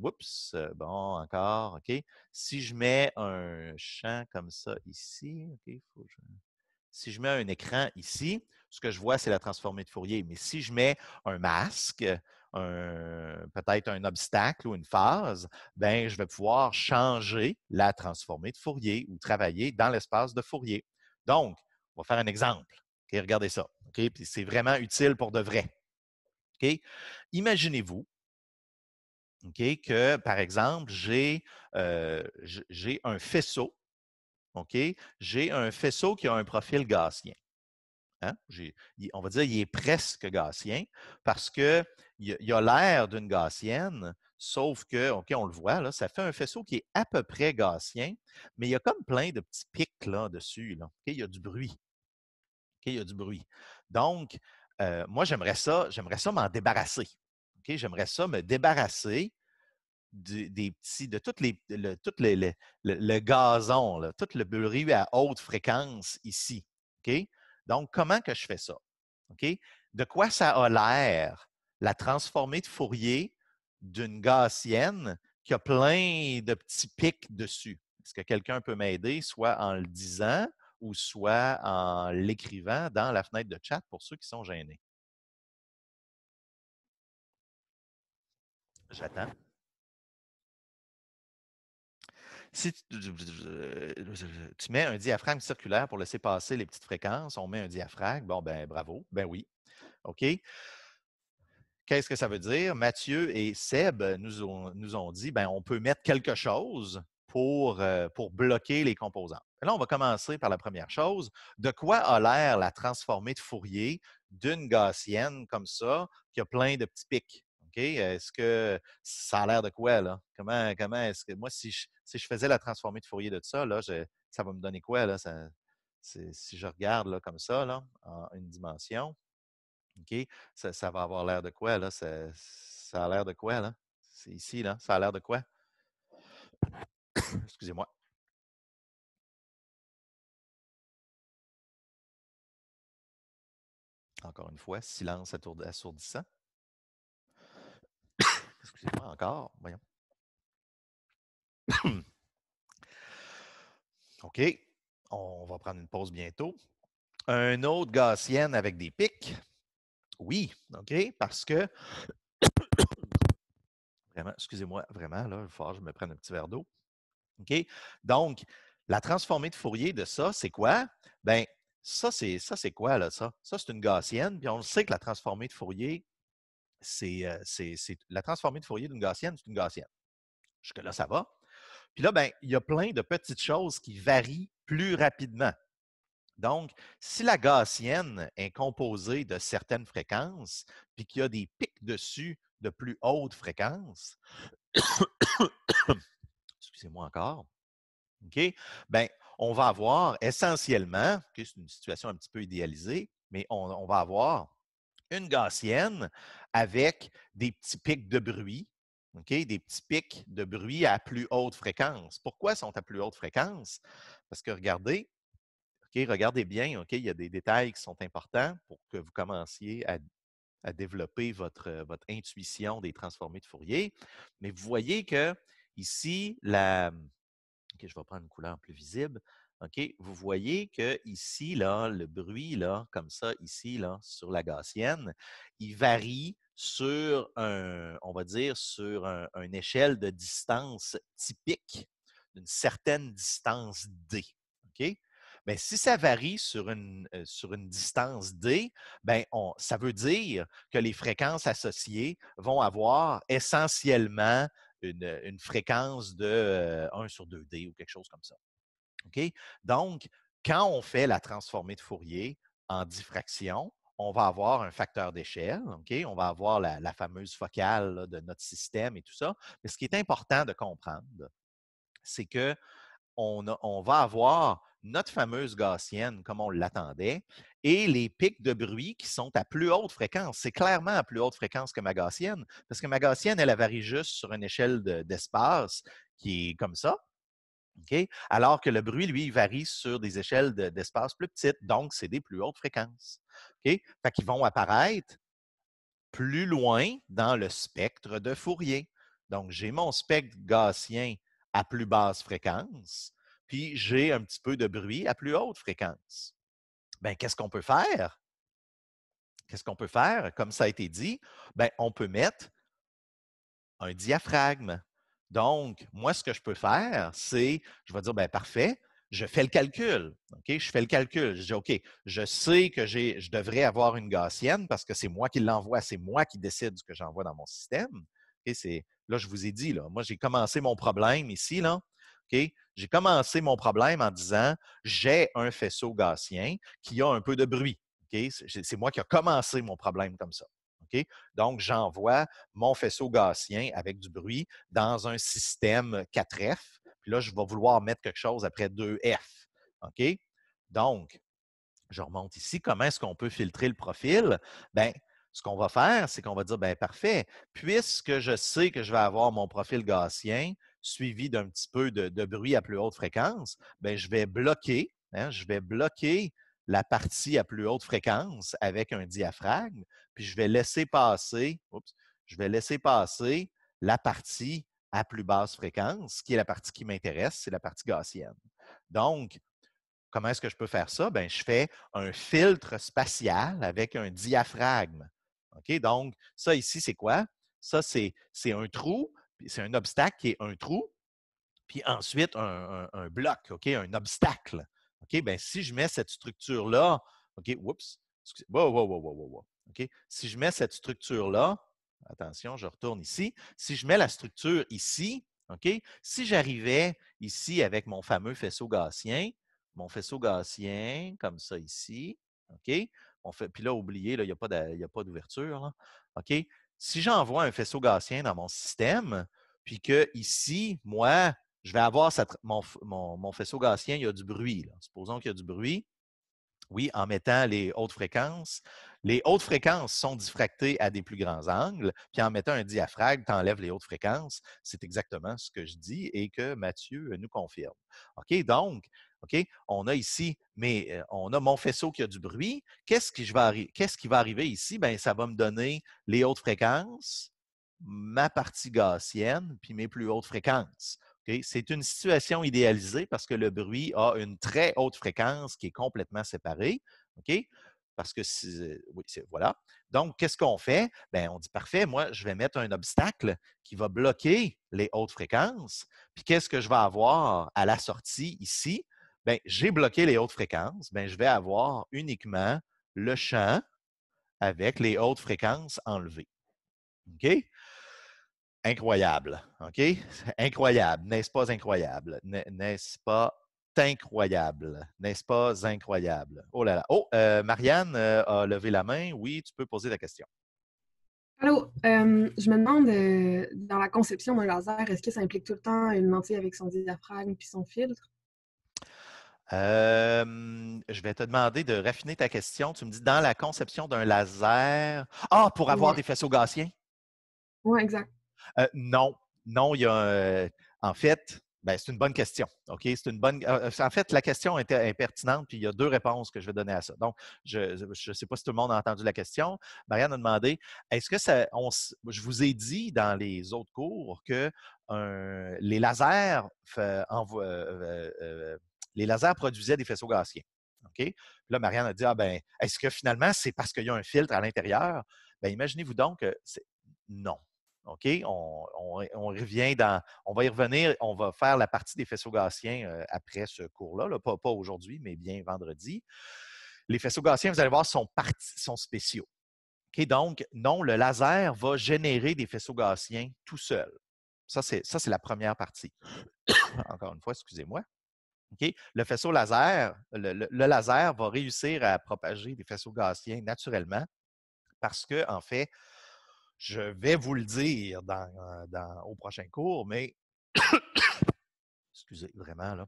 oups, bon, encore, OK. Si je mets un champ comme ça ici, OK, si je mets un écran ici, ce que je vois, c'est la transformée de Fourier. Mais si je mets un masque, peut-être un obstacle ou une phase, ben, je vais pouvoir changer la transformée de Fourier ou travailler dans l'espace de Fourier. Donc, on va faire un exemple. Okay, regardez ça. Okay? Puis c'est vraiment utile pour de vrai. Okay? Imaginez-vous que, par exemple, j'ai un faisceau. Okay? J'ai un faisceau qui a un profil gaussien. Hein? On va dire qu'il est presque gaussien parce qu'il a l'air d'une gaussienne, sauf que, OK, on le voit, là, ça fait un faisceau qui est à peu près gaussien, mais il y a comme plein de petits pics là, dessus. Là. OK? Il y a du bruit. OK? Il y a du bruit. Donc, moi, j'aimerais ça m'en débarrasser. OK? J'aimerais ça me débarrasser de le gazon, là, tout le bruit à haute fréquence ici. OK? Donc, comment que je fais ça? OK? De quoi ça a l'air la transformée de Fourier d'une gaussienne qui a plein de petits pics dessus? Est-ce que quelqu'un peut m'aider, soit en le disant ou soit en l'écrivant dans la fenêtre de chat pour ceux qui sont gênés? J'attends. Si tu mets un diaphragme circulaire pour laisser passer les petites fréquences, on met un diaphragme, bon, ben bravo, ben oui. OK? Qu'est-ce que ça veut dire? Mathieu et Seb nous ont dit, ben on peut mettre quelque chose pour bloquer les composants. Là, on va commencer par la première chose. De quoi a l'air la transformée de Fourier d'une gaussienne comme ça, qui a plein de petits pics? OK? Est-ce que ça a l'air de quoi, là? Comment est-ce que moi, si je faisais la transformée de Fourier de ça, là, ça va me donner quoi, là? Si je regarde là, comme ça, là, en une dimension, OK, ça va avoir l'air de quoi, là? Ça a l'air de quoi, là? C'est ici, là. Ça a l'air de quoi? Excusez-moi. Encore une fois, silence assourdissant. Excusez-moi encore. Voyons. OK. On va prendre une pause bientôt. Un autre gaussienne avec des pics. Oui, OK, parce que vraiment, excusez-moi, vraiment, là, il va falloir que je me prenne un petit verre d'eau. OK? Donc, la transformée de Fourier de ça, c'est quoi? Bien, ça, c'est quoi, là, ça? Ça, c'est une gaussienne, puis on sait que la transformée de Fourier, la transformée de Fourier d'une gaussienne, c'est une gaussienne. Jusque-là, ça va. Puis là, ben, il y a plein de petites choses qui varient plus rapidement. Donc, si la gaussienne est composée de certaines fréquences, puis qu'il y a des pics dessus de plus haute fréquence, excusez-moi encore, OK? Bien, on va avoir essentiellement, okay, c'est une situation un petit peu idéalisée, mais on va avoir une gaussienne avec des petits pics de bruit, OK? Des petits pics de bruit à plus haute fréquence. Pourquoi ils sont à plus haute fréquence? Parce que regardez, OK, regardez bien, OK, il y a des détails qui sont importants pour que vous commenciez à développer votre intuition des transformées de Fourier. Mais vous voyez que ici, OK, je vais prendre une couleur plus visible. OK, vous voyez que ici, là, le bruit, là, comme ça, ici, là, sur la gaussienne, il varie sur on va dire, sur une échelle de distance typique d'une certaine distance D. OK? Bien, si ça varie sur une distance D, bien, ça veut dire que les fréquences associées vont avoir essentiellement une fréquence de 1 sur 2D ou quelque chose comme ça. OK? Donc, quand on fait la transformée de Fourier en diffraction, on va avoir un facteur d'échelle, OK? On va avoir la fameuse focale là, de notre système et tout ça. Mais ce qui est important de comprendre, c'est que on va avoir notre fameuse gaussienne comme on l'attendait et les pics de bruit qui sont à plus haute fréquence. C'est clairement à plus haute fréquence que ma gaussienne parce que ma gaussienne, elle varie juste sur une échelle d'espace qui est comme ça. OK? Alors que le bruit, lui, il varie sur des échelles d'espace plus petites, donc c'est des plus hautes fréquences. OK? Fait qu'ils vont apparaître plus loin dans le spectre de Fourier. Donc, j'ai mon spectre gaussien à plus basse fréquence, puis j'ai un petit peu de bruit à plus haute fréquence. Bien, qu'est-ce qu'on peut faire? Qu'est-ce qu'on peut faire? Comme ça a été dit, bien, on peut mettre un diaphragme. Donc, moi, ce que je peux faire, c'est, je vais dire, bien, parfait, je fais le calcul. OK? Je fais le calcul. Je dis, OK, je sais que je devrais avoir une gaussienne parce que c'est moi qui l'envoie, c'est moi qui décide ce que j'envoie dans mon système. OK? Là, je vous ai dit, là, moi, j'ai commencé mon problème ici, là. OK? J'ai commencé mon problème en disant, j'ai un faisceau gaussien qui a un peu de bruit. OK? C'est moi qui ai commencé mon problème comme ça. OK? Donc, j'envoie mon faisceau gaussien avec du bruit dans un système 4F. Puis là, je vais vouloir mettre quelque chose après 2F. OK? Donc, je remonte ici. Comment est-ce qu'on peut filtrer le profil? Bien, ce qu'on va faire, c'est qu'on va dire, bien, parfait, puisque je sais que je vais avoir mon profil gaussien suivi d'un petit peu de bruit à plus haute fréquence, bien, je vais bloquer la partie à plus haute fréquence avec un diaphragme, puis je vais laisser passer la partie à plus basse fréquence, qui est la partie qui m'intéresse, c'est la partie gaussienne. Donc, comment est-ce que je peux faire ça? Bien, je fais un filtre spatial avec un diaphragme. OK? Donc, ça ici, c'est quoi? Ça, c'est un trou, c'est un obstacle qui est un trou, puis ensuite un bloc, OK? Un obstacle. OK? Bien, si je mets cette structure-là, OK? Oups! Wow, wow, wow, wow, wow, wow. OK? Si je mets cette structure-là, attention, je retourne ici. Si je mets la structure ici, OK? Si j'arrivais ici avec mon fameux faisceau gaussien, comme ça ici, OK? Puis là, oubliez, il n'y a pas d'ouverture, là. OK? Si j'envoie un faisceau gaussien dans mon système, puis que ici, moi, je vais avoir mon faisceau gaussien, il y a du bruit. Là. Supposons qu'il y a du bruit. Oui, en mettant les hautes fréquences. Les hautes fréquences sont diffractées à des plus grands angles, puis en mettant un diaphragme, tu enlèves les hautes fréquences. C'est exactement ce que je dis et que Mathieu nous confirme. OK, donc, OK, on a ici, on a mon faisceau qui a du bruit. Qu'est-ce qui va arriver ici? Bien, ça va me donner les hautes fréquences, ma partie gaussienne, puis mes plus hautes fréquences. Okay? C'est une situation idéalisée parce que le bruit a une très haute fréquence qui est complètement séparée. OK? Parce que, oui, voilà. Donc, qu'est-ce qu'on fait? Bien, on dit, parfait, moi, je vais mettre un obstacle qui va bloquer les hautes fréquences. Puis, qu'est-ce que je vais avoir à la sortie ici? Bien, j'ai bloqué les hautes fréquences. Bien, je vais avoir uniquement le champ avec les hautes fréquences enlevées. OK? Incroyable, OK? Incroyable, n'est-ce pas incroyable? N'est-ce pas incroyable? N'est-ce pas incroyable? Oh là là. Oh, Marianne a levé la main. Oui, tu peux poser ta question. Allô, je me demande, dans la conception d'un laser, est-ce que ça implique tout le temps une lentille avec son diaphragme puis son filtre? Je vais te demander de raffiner ta question. Tu me dis dans la conception d'un laser. Ah, pour avoir des faisceaux gaussiens? Oui, exact. Non, non, il y a en fait, ben, c'est une bonne question. OK? C'est une bonne. En fait, la question est pertinente, puis il y a 2 réponses que je vais donner à ça. Donc, je ne sais pas si tout le monde a entendu la question. Marianne a demandé est-ce que ça. Je vous ai dit dans les autres cours que les lasers les lasers produisaient des faisceaux gaussiens. OK? Puis là, Marianne a dit ah ben, est-ce que finalement, c'est parce qu'il y a un filtre à l'intérieur? Bien, imaginez-vous donc que non. OK? On revient on va y revenir, on va faire la partie des faisceaux gaussiens après ce cours-là, là, pas aujourd'hui, mais bien vendredi. Les faisceaux gaussiens, vous allez voir, sont spéciaux. OK? Donc, non, le laser va générer des faisceaux gaussiens tout seul. Ça, c'est la première partie. Encore une fois, excusez-moi. OK? Le faisceau laser, le laser va réussir à propager des faisceaux gaussiens naturellement parce que, en fait, je vais vous le dire au prochain cours, mais excusez, vraiment, là.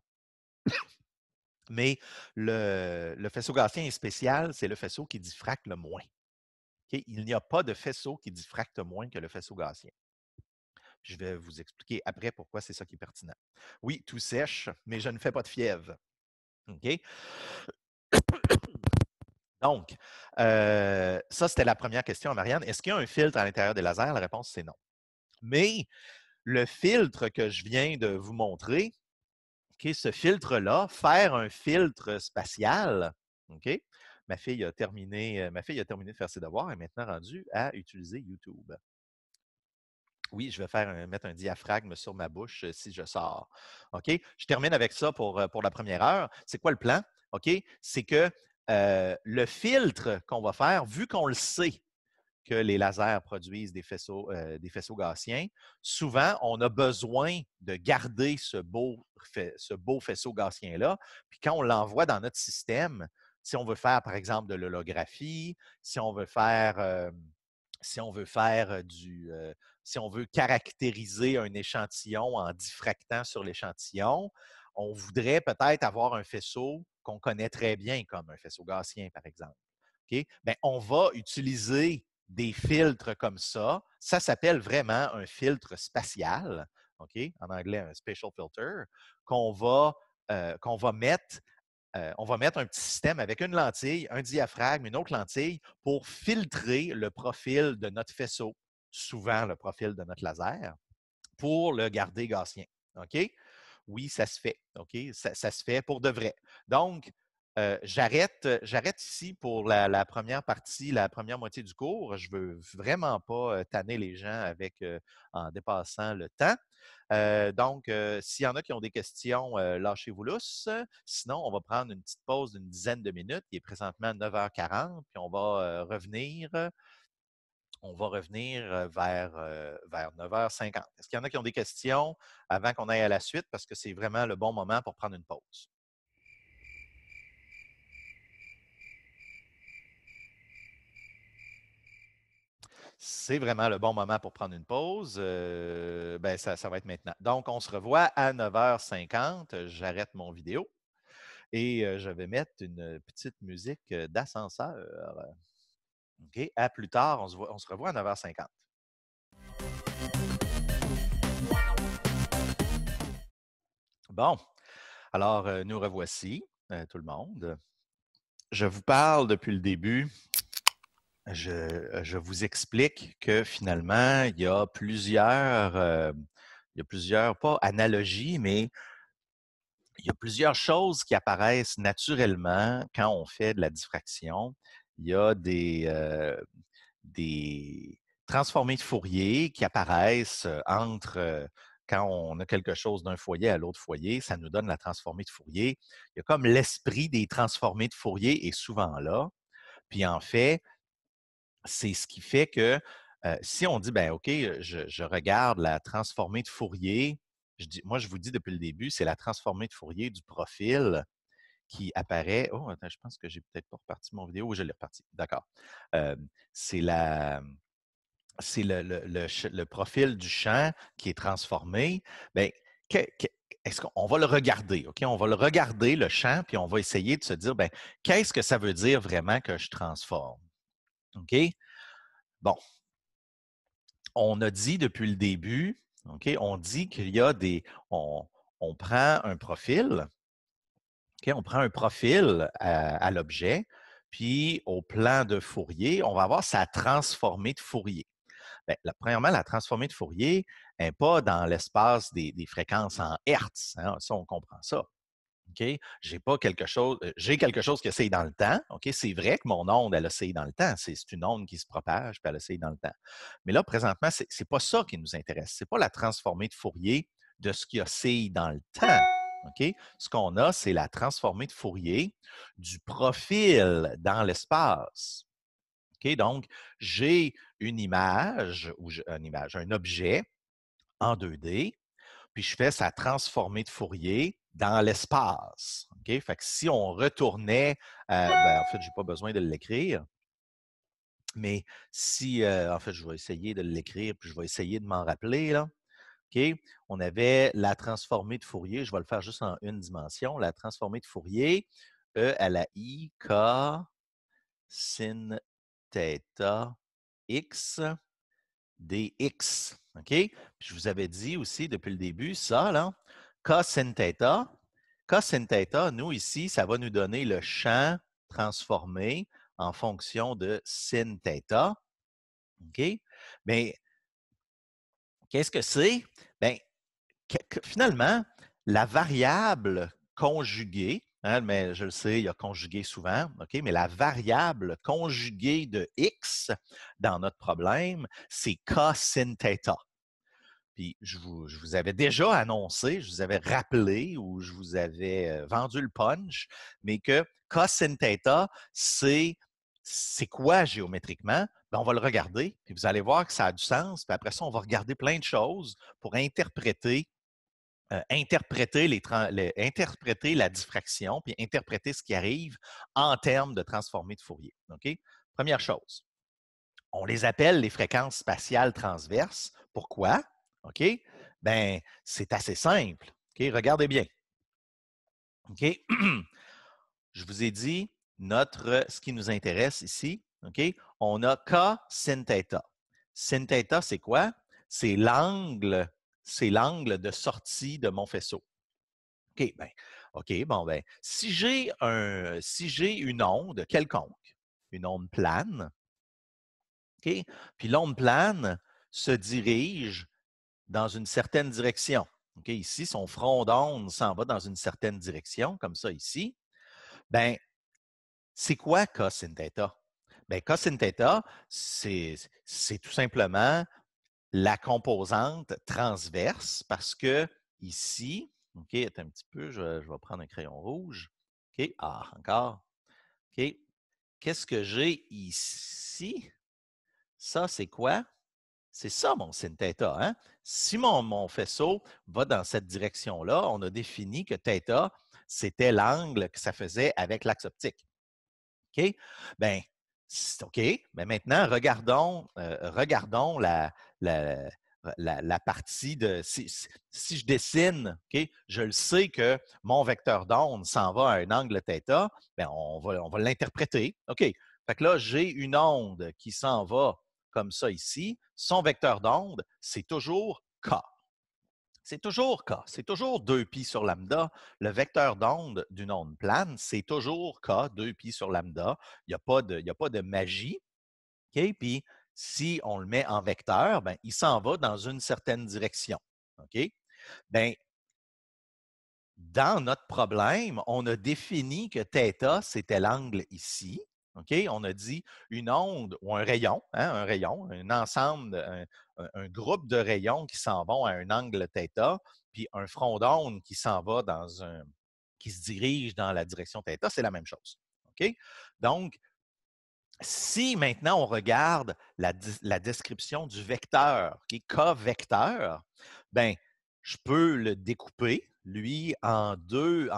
Mais le faisceau gaussien est spécial, c'est le faisceau qui diffracte le moins. Okay? Il n'y a pas de faisceau qui diffracte moins que le faisceau gaussien. Je vais vous expliquer après pourquoi c'est ça qui est pertinent. Oui, tout sèche, mais je ne fais pas de fièvre. OK? Donc, ça, c'était la première question à Marianne. Est-ce qu'il y a un filtre à l'intérieur des lasers? La réponse, c'est non. Mais le filtre que je viens de vous montrer, okay, ce filtre-là, faire un filtre spatial, OK? Ma fille a terminé de faire ses devoirs et est maintenant rendue à utiliser YouTube. Oui, je vais mettre un diaphragme sur ma bouche si je sors. OK? Je termine avec ça pour la première heure. C'est quoi le plan? OK? C'est que le filtre qu'on va faire, vu qu'on le sait que les lasers produisent des faisceaux gaussiens, souvent, on a besoin de garder ce beau faisceau gaussien-là. Puis quand on l'envoie dans notre système, si on veut faire, par exemple, de l'holographie, si on veut si on veut caractériser un échantillon en diffractant sur l'échantillon, on voudrait peut-être avoir un faisceau qu'on connaît très bien, comme un faisceau gaussien, par exemple. Okay? Bien, on va utiliser des filtres comme ça. Ça s'appelle vraiment un filtre spatial, okay? En anglais, un spatial filter, qu'on va mettre. On va mettre un petit système avec une lentille, un diaphragme, une autre lentille pour filtrer le profil de notre faisceau, souvent le profil de notre laser, pour le garder gaussien. OK? Oui, ça se fait. OK? Ça se fait pour de vrai. Donc, j'arrête ici pour la première partie, la première moitié du cours. Je ne veux vraiment pas tanner les gens en dépassant le temps. Donc, s'il y en a qui ont des questions, lâchez-vous lousse. Sinon, on va prendre une petite pause d'une dizaine de minutes. Il est présentement 9h40, puis on va revenir vers 9h50. Est-ce qu'il y en a qui ont des questions avant qu'on aille à la suite? Parce que c'est vraiment le bon moment pour prendre une pause. C'est vraiment le bon moment pour prendre une pause. Ben ça va être maintenant. Donc, on se revoit à 9h50. J'arrête mon vidéo et je vais mettre une petite musique d'ascenseur. OK? À plus tard. On se revoit à 9h50. Bon. Alors, nous revoici, tout le monde. Je vous parle depuis le début. Je vous explique que finalement, il y a plusieurs, pas analogies, mais il y a plusieurs choses qui apparaissent naturellement quand on fait de la diffraction. Il y a des transformés de Fourier qui apparaissent quand on a quelque chose d'un foyer à l'autre foyer, ça nous donne la transformée de Fourier. Il y a comme l'esprit des transformés de Fourier est souvent là. Puis en fait, c'est ce qui fait que si on dit, ben OK, je regarde la transformée de Fourier, moi, je vous dis depuis le début, c'est la transformée de Fourier du profil qui apparaît. Oh, attends, je pense que j'ai peut-être pas reparti mon vidéo. Oui, je l'ai reparti. D'accord. C'est le profil du champ qui est transformé. Bien, est-ce qu'on va le regarder? OK? On va le regarder, le champ, puis on va essayer de se dire, bien, qu'est-ce que ça veut dire vraiment que je transforme? OK? Bon, on a dit depuis le début, OK, on dit qu'il y a on prend un profil, OK, on prend un profil à l'objet, puis au plan de Fourier, on va avoir sa transformée de Fourier. Bien, premièrement, la transformée de Fourier n'est pas dans l'espace des fréquences en Hertz, hein, ça, on comprend ça. OK? J'ai quelque chose qui oscille dans le temps. OK? C'est vrai que mon onde, elle oscille dans le temps. C'est une onde qui se propage, puis elle oscille dans le temps. Mais là, présentement, c'est pas ça qui nous intéresse. C'est pas la transformée de Fourier de ce qui oscille dans le temps. OK? Ce qu'on a, c'est la transformée de Fourier du profil dans l'espace. OK? Donc, j'ai une image, un objet en 2D, puis je fais sa transformée de Fourier dans l'espace. OK? Fait que si on retournait, en fait, je n'ai pas besoin de l'écrire, mais si, en fait, je vais essayer de l'écrire, puis je vais essayer de m'en rappeler, là. OK? On avait la transformée de Fourier, je vais le faire juste en une dimension, la transformée de Fourier, E à la I, K, sin θ, X, dx. OK? Puis je vous avais dit aussi depuis le début, ça, là, K sin θ. K sin θ, nous, ici, ça va nous donner le champ transformé en fonction de sin θ. OK? Mais qu'est-ce que c'est? Bien, finalement, la variable conjuguée, hein, mais je le sais, il y a conjugué souvent, OK, mais la variable conjuguée de x dans notre problème, c'est K sin θ. Puis je vous avais déjà annoncé, je vous avais rappelé ou je vous avais vendu le punch, mais que K sin θ, c'est quoi géométriquement? Bien, on va le regarder, puis vous allez voir que ça a du sens. Puis après ça, on va regarder plein de choses pour interpréter interpréter la diffraction, puis interpréter ce qui arrive en termes de transformée de Fourier. OK? Première chose, on les appelle les fréquences spatiales transverses. Pourquoi? OK? Ben, c'est assez simple. OK? Regardez bien. OK? Je vous ai dit, ce qui nous intéresse ici, OK? On a K sin θ. Sin θ, c'est quoi? C'est l'angle de sortie de mon faisceau. OK, bon, ben, si j'ai une onde quelconque, une onde plane, OK, puis l'onde plane se dirige dans une certaine direction. OK, ici, son front d'onde s'en va dans une certaine direction, comme ça ici. Ben, c'est quoi K sin θ? Ben, K sin θ, c'est tout simplement la composante transverse parce que ici, OK, attends un petit peu, je vais prendre un crayon rouge. OK, encore. OK, qu'est-ce que j'ai ici? Ça, c'est quoi? C'est ça mon sin θ. Hein? Si mon faisceau va dans cette direction-là, on a défini que θ, c'était l'angle que ça faisait avec l'axe optique. OK? Bien, OK. Mais maintenant, regardons la partie de. Si je dessine, OK, je le sais que mon vecteur d'onde s'en va à un angle θ, bien, on va l'interpréter. OK. Fait que là, j'ai une onde qui s'en va comme ça ici. Son vecteur d'onde, c'est toujours K. C'est toujours K. C'est toujours 2π sur lambda. Le vecteur d'onde d'une onde plane, c'est toujours K, 2π sur lambda. Il n'y a pas de magie. OK? Puis, si on le met en vecteur, ben, il s'en va dans une certaine direction. OK? Bien, dans notre problème, on a défini que θ, c'était l'angle ici. OK? On a dit une onde ou un rayon, un ensemble, un groupe de rayons qui s'en vont à un angle θ, puis un front d'onde qui s'en va qui se dirige dans la direction θ, c'est la même chose. OK? Donc, si maintenant on regarde la description du vecteur, qui est K vecteur, ben, je peux le découper, lui, en deux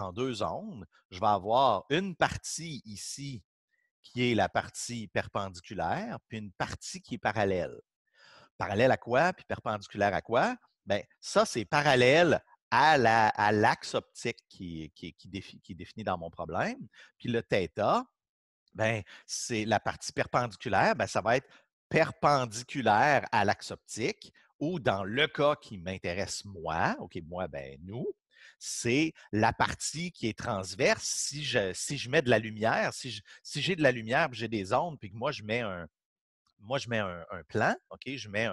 ondes. Je vais avoir une partie ici qui est la partie perpendiculaire, puis une partie qui est parallèle. Parallèle à quoi, puis perpendiculaire à quoi? Bien, ça, c'est parallèle à l'axe optique qui est défini dans mon problème. Puis le θ, ben, c'est la partie perpendiculaire, ben, ça va être perpendiculaire à l'axe optique, ou dans le cas qui m'intéresse moi, OK, moi, ben, nous, c'est la partie qui est transverse. Si je mets de la lumière, si j'ai de la lumière, j'ai des ondes, puis que moi, je mets un plan, OK, je mets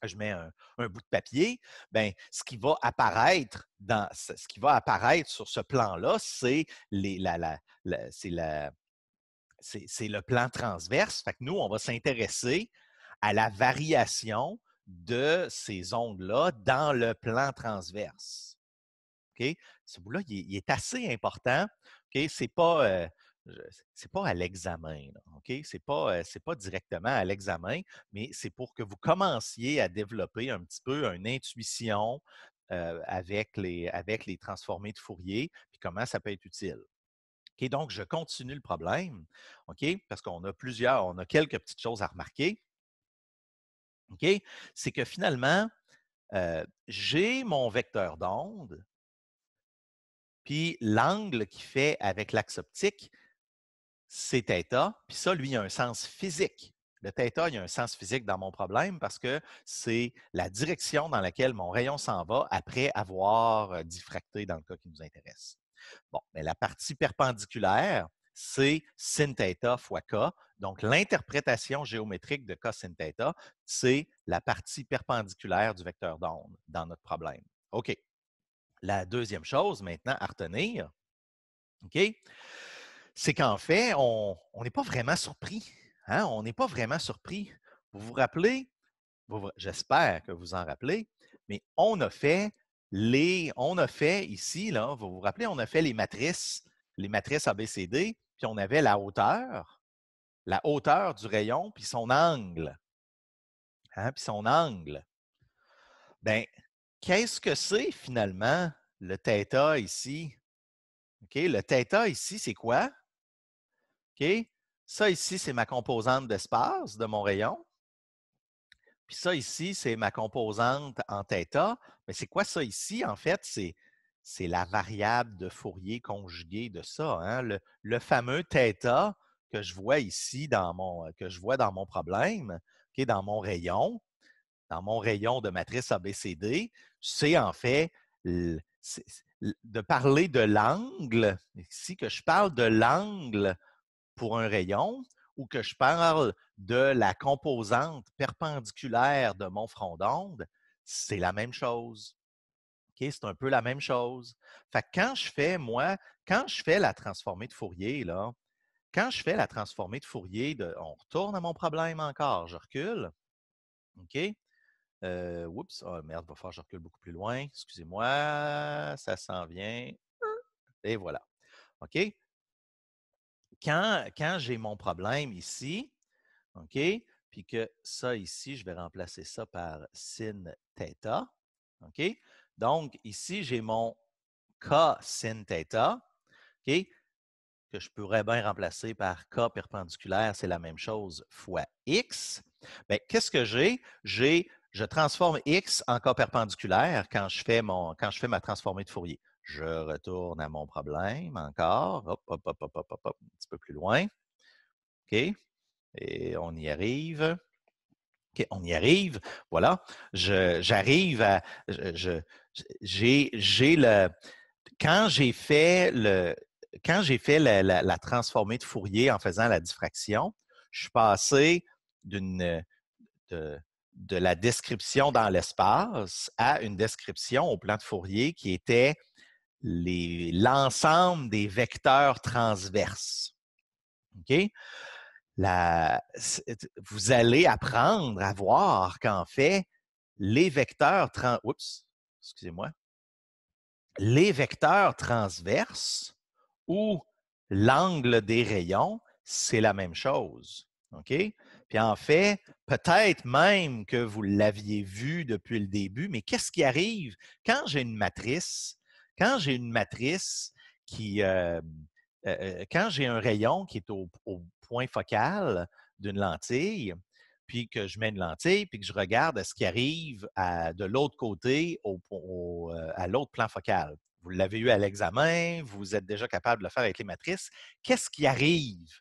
je mets un bout de papier, bien, ce qui va apparaître sur ce plan-là, c'est c'est le plan transverse. Fait que nous, on va s'intéresser à la variation de ces ondes-là dans le plan transverse. OK? Ce bout-là, il est assez important. OK? C'est pas à l'examen. OK? C'est pas directement à l'examen, mais c'est pour que vous commenciez à développer un petit peu une intuition avec les transformés de Fourier, puis comment ça peut être utile. OK? Donc, je continue le problème, OK? Parce on a quelques petites choses à remarquer. OK? C'est que finalement, j'ai mon vecteur d'onde, puis l'angle qu'il fait avec l'axe optique, c'est θ. Puis ça, lui, il a un sens physique. Le θ, il y a un sens physique dans mon problème parce que c'est la direction dans laquelle mon rayon s'en va après avoir diffracté dans le cas qui nous intéresse. Bon, mais la partie perpendiculaire, c'est sin θ fois k. Donc, l'interprétation géométrique de k sin θ, c'est la partie perpendiculaire du vecteur d'onde dans notre problème. OK. La deuxième chose maintenant à retenir, OK, c'est qu'en fait, on n'est pas vraiment surpris. Hein? On n'est pas vraiment surpris. Vous vous rappelez, j'espère que vous en rappelez, mais on a fait ici, là, vous vous rappelez, on a fait les matrices ABCD, puis on avait la hauteur du rayon, puis son angle. Hein? Puis son angle. Bien, qu'est-ce que c'est finalement le θ ici? OK, le θ ici, c'est quoi? OK? Ça ici, c'est ma composante d'espace de mon rayon. Puis ça ici, c'est ma composante en θ. Mais c'est quoi ça ici? En fait, c'est la variable de Fourier conjuguée de ça. Hein? Le fameux θ que je vois ici dans mon problème, okay, dans mon rayon de matrice ABCD, c'est en fait de parler de l'angle, ici que je parle de l'angle pour un rayon ou que je parle de la composante perpendiculaire de mon front d'onde, c'est la même chose. Okay? C'est un peu la même chose. Fait que quand je fais la transformée de Fourier, là, on retourne à mon problème encore, je recule. OK? Oups, oh merde, il va falloir que je recule beaucoup plus loin. Excusez-moi, ça s'en vient. Et voilà. OK? Quand j'ai mon problème ici, OK, puis que ça ici, je vais remplacer ça par sin θ. OK? Donc, ici, j'ai mon K sin θ, OK, que je pourrais bien remplacer par K perpendiculaire, c'est la même chose, fois X. Bien, qu'est-ce que j'ai? Je transforme X en K perpendiculaire quand je fais ma transformée de Fourier. Je retourne à mon problème encore. Hop, hop, hop, hop, hop, hop, hop, un petit peu plus loin. OK? Et on y arrive. OK, on y arrive. Voilà. J'arrive à. J'ai le. Quand j'ai fait la transformée de Fourier en faisant la diffraction, je suis passé de la description dans l'espace à une description au plan de Fourier qui était l'ensemble des vecteurs transverses. OK? Vous allez apprendre à voir qu'en fait, les vecteurs transverses ou l'angle des rayons, c'est la même chose. OK? Puis en fait, peut-être même que vous l'aviez vu depuis le début, mais qu'est-ce qui arrive quand j'ai une matrice? Quand j'ai une matrice quand j'ai un rayon qui est au point focal d'une lentille, puis que je mets une lentille, puis que je regarde ce qui arrive de l'autre côté, à l'autre plan focal. Vous l'avez eu à l'examen, vous êtes déjà capable de le faire avec les matrices. Qu'est-ce qui arrive?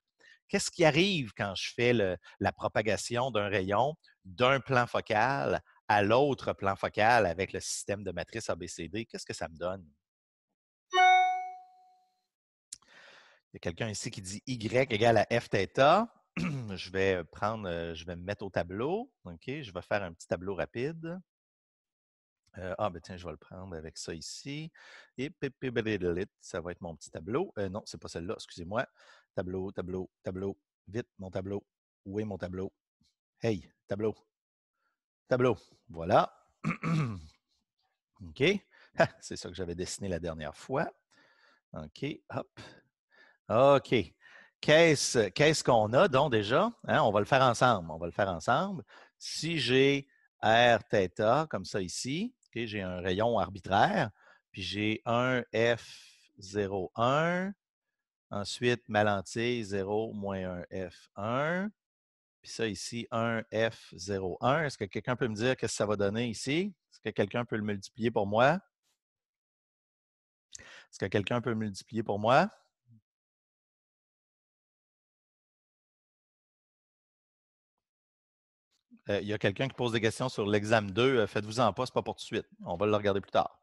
Qu'est-ce qui arrive quand je fais la propagation d'un rayon d'un plan focal à l'autre plan focal avec le système de matrice ABCD? Qu'est-ce que ça me donne? Il y a quelqu'un ici qui dit Y égale à F θ. je vais me mettre au tableau. OK, je vais faire un petit tableau rapide. Ben tiens, je vais le prendre avec ça ici. Et ça va être mon petit tableau. Non, c'est pas celle-là, excusez-moi. Tableau, tableau, tableau. Vite, mon tableau. Où est mon tableau? Hey, tableau. Tableau. Voilà. OK. C'est ça que j'avais dessiné la dernière fois. OK, hop. OK. Qu'est-ce qu'on a donc déjà? Hein, on va le faire ensemble. On va le faire ensemble. Si j'ai R θ, comme ça ici, okay, j'ai un rayon arbitraire, puis j'ai un F01, ensuite ma lentille 0, moins 1 F1, puis ça ici, 1 F01. Est-ce que quelqu'un peut me dire qu'est-ce que ça va donner ici? Est-ce que quelqu'un peut le multiplier pour moi? Est-ce que quelqu'un peut multiplier pour moi? Il y a quelqu'un qui pose des questions sur l'examen 2. Faites-vous-en pas, ce n'est pas pour tout de suite. On va le regarder plus tard.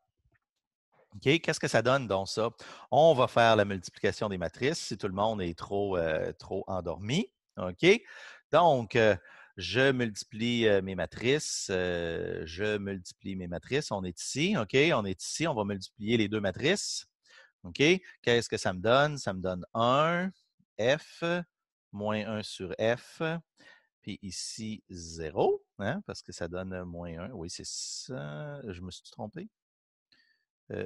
OK, qu'est-ce que ça donne donc ça? On va faire la multiplication des matrices si tout le monde est trop endormi. OK? Donc, je multiplie mes matrices. Je multiplie mes matrices. On est ici. OK? On est ici. On va multiplier les deux matrices. OK? Qu'est-ce que ça me donne? Ça me donne 1, F, moins 1 sur F. Puis ici, 0, hein, parce que ça donne moins 1. Oui, c'est ça. Je me suis trompé?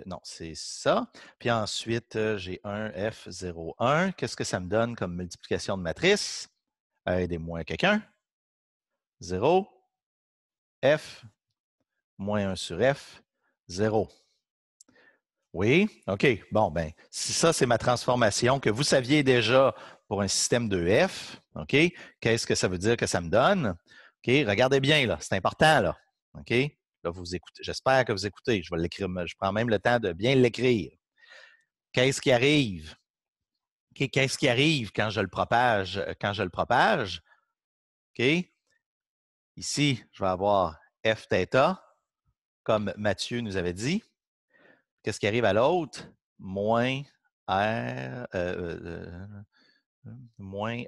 Non, c'est ça. Puis ensuite, j'ai un F01. Qu'est-ce que ça me donne comme multiplication de matrice? Aidez-moi quelqu'un. 0, F, moins 1 sur F, 0. Oui, OK. Bon, ben, si ça, c'est ma transformation que vous saviez déjà pour un système de F, OK, qu'est-ce que ça veut dire que ça me donne? OK, regardez bien, là, c'est important, là. OK? Là, vous écoutez. J'espère que vous écoutez. Je vais l'écrire. Je prends même le temps de bien l'écrire. Qu'est-ce qui arrive? OK, qu'est-ce qui arrive quand je le propage? OK? Ici, je vais avoir F θ, comme Mathieu nous avait dit. Qu'est-ce qui arrive à l'autre? Moins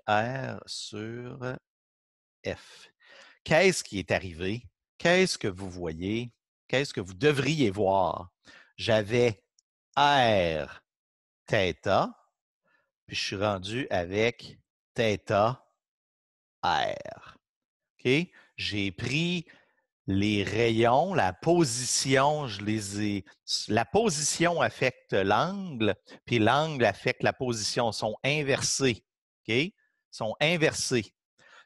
R sur F. Qu'est-ce qui est arrivé? Qu'est-ce que vous voyez? Qu'est-ce que vous devriez voir? J'avais R θ, puis je suis rendu avec θ R. OK? J'ai pris les rayons, la position, la position affecte l'angle, puis l'angle affecte la position, sont inversés. OK? Sont inversés.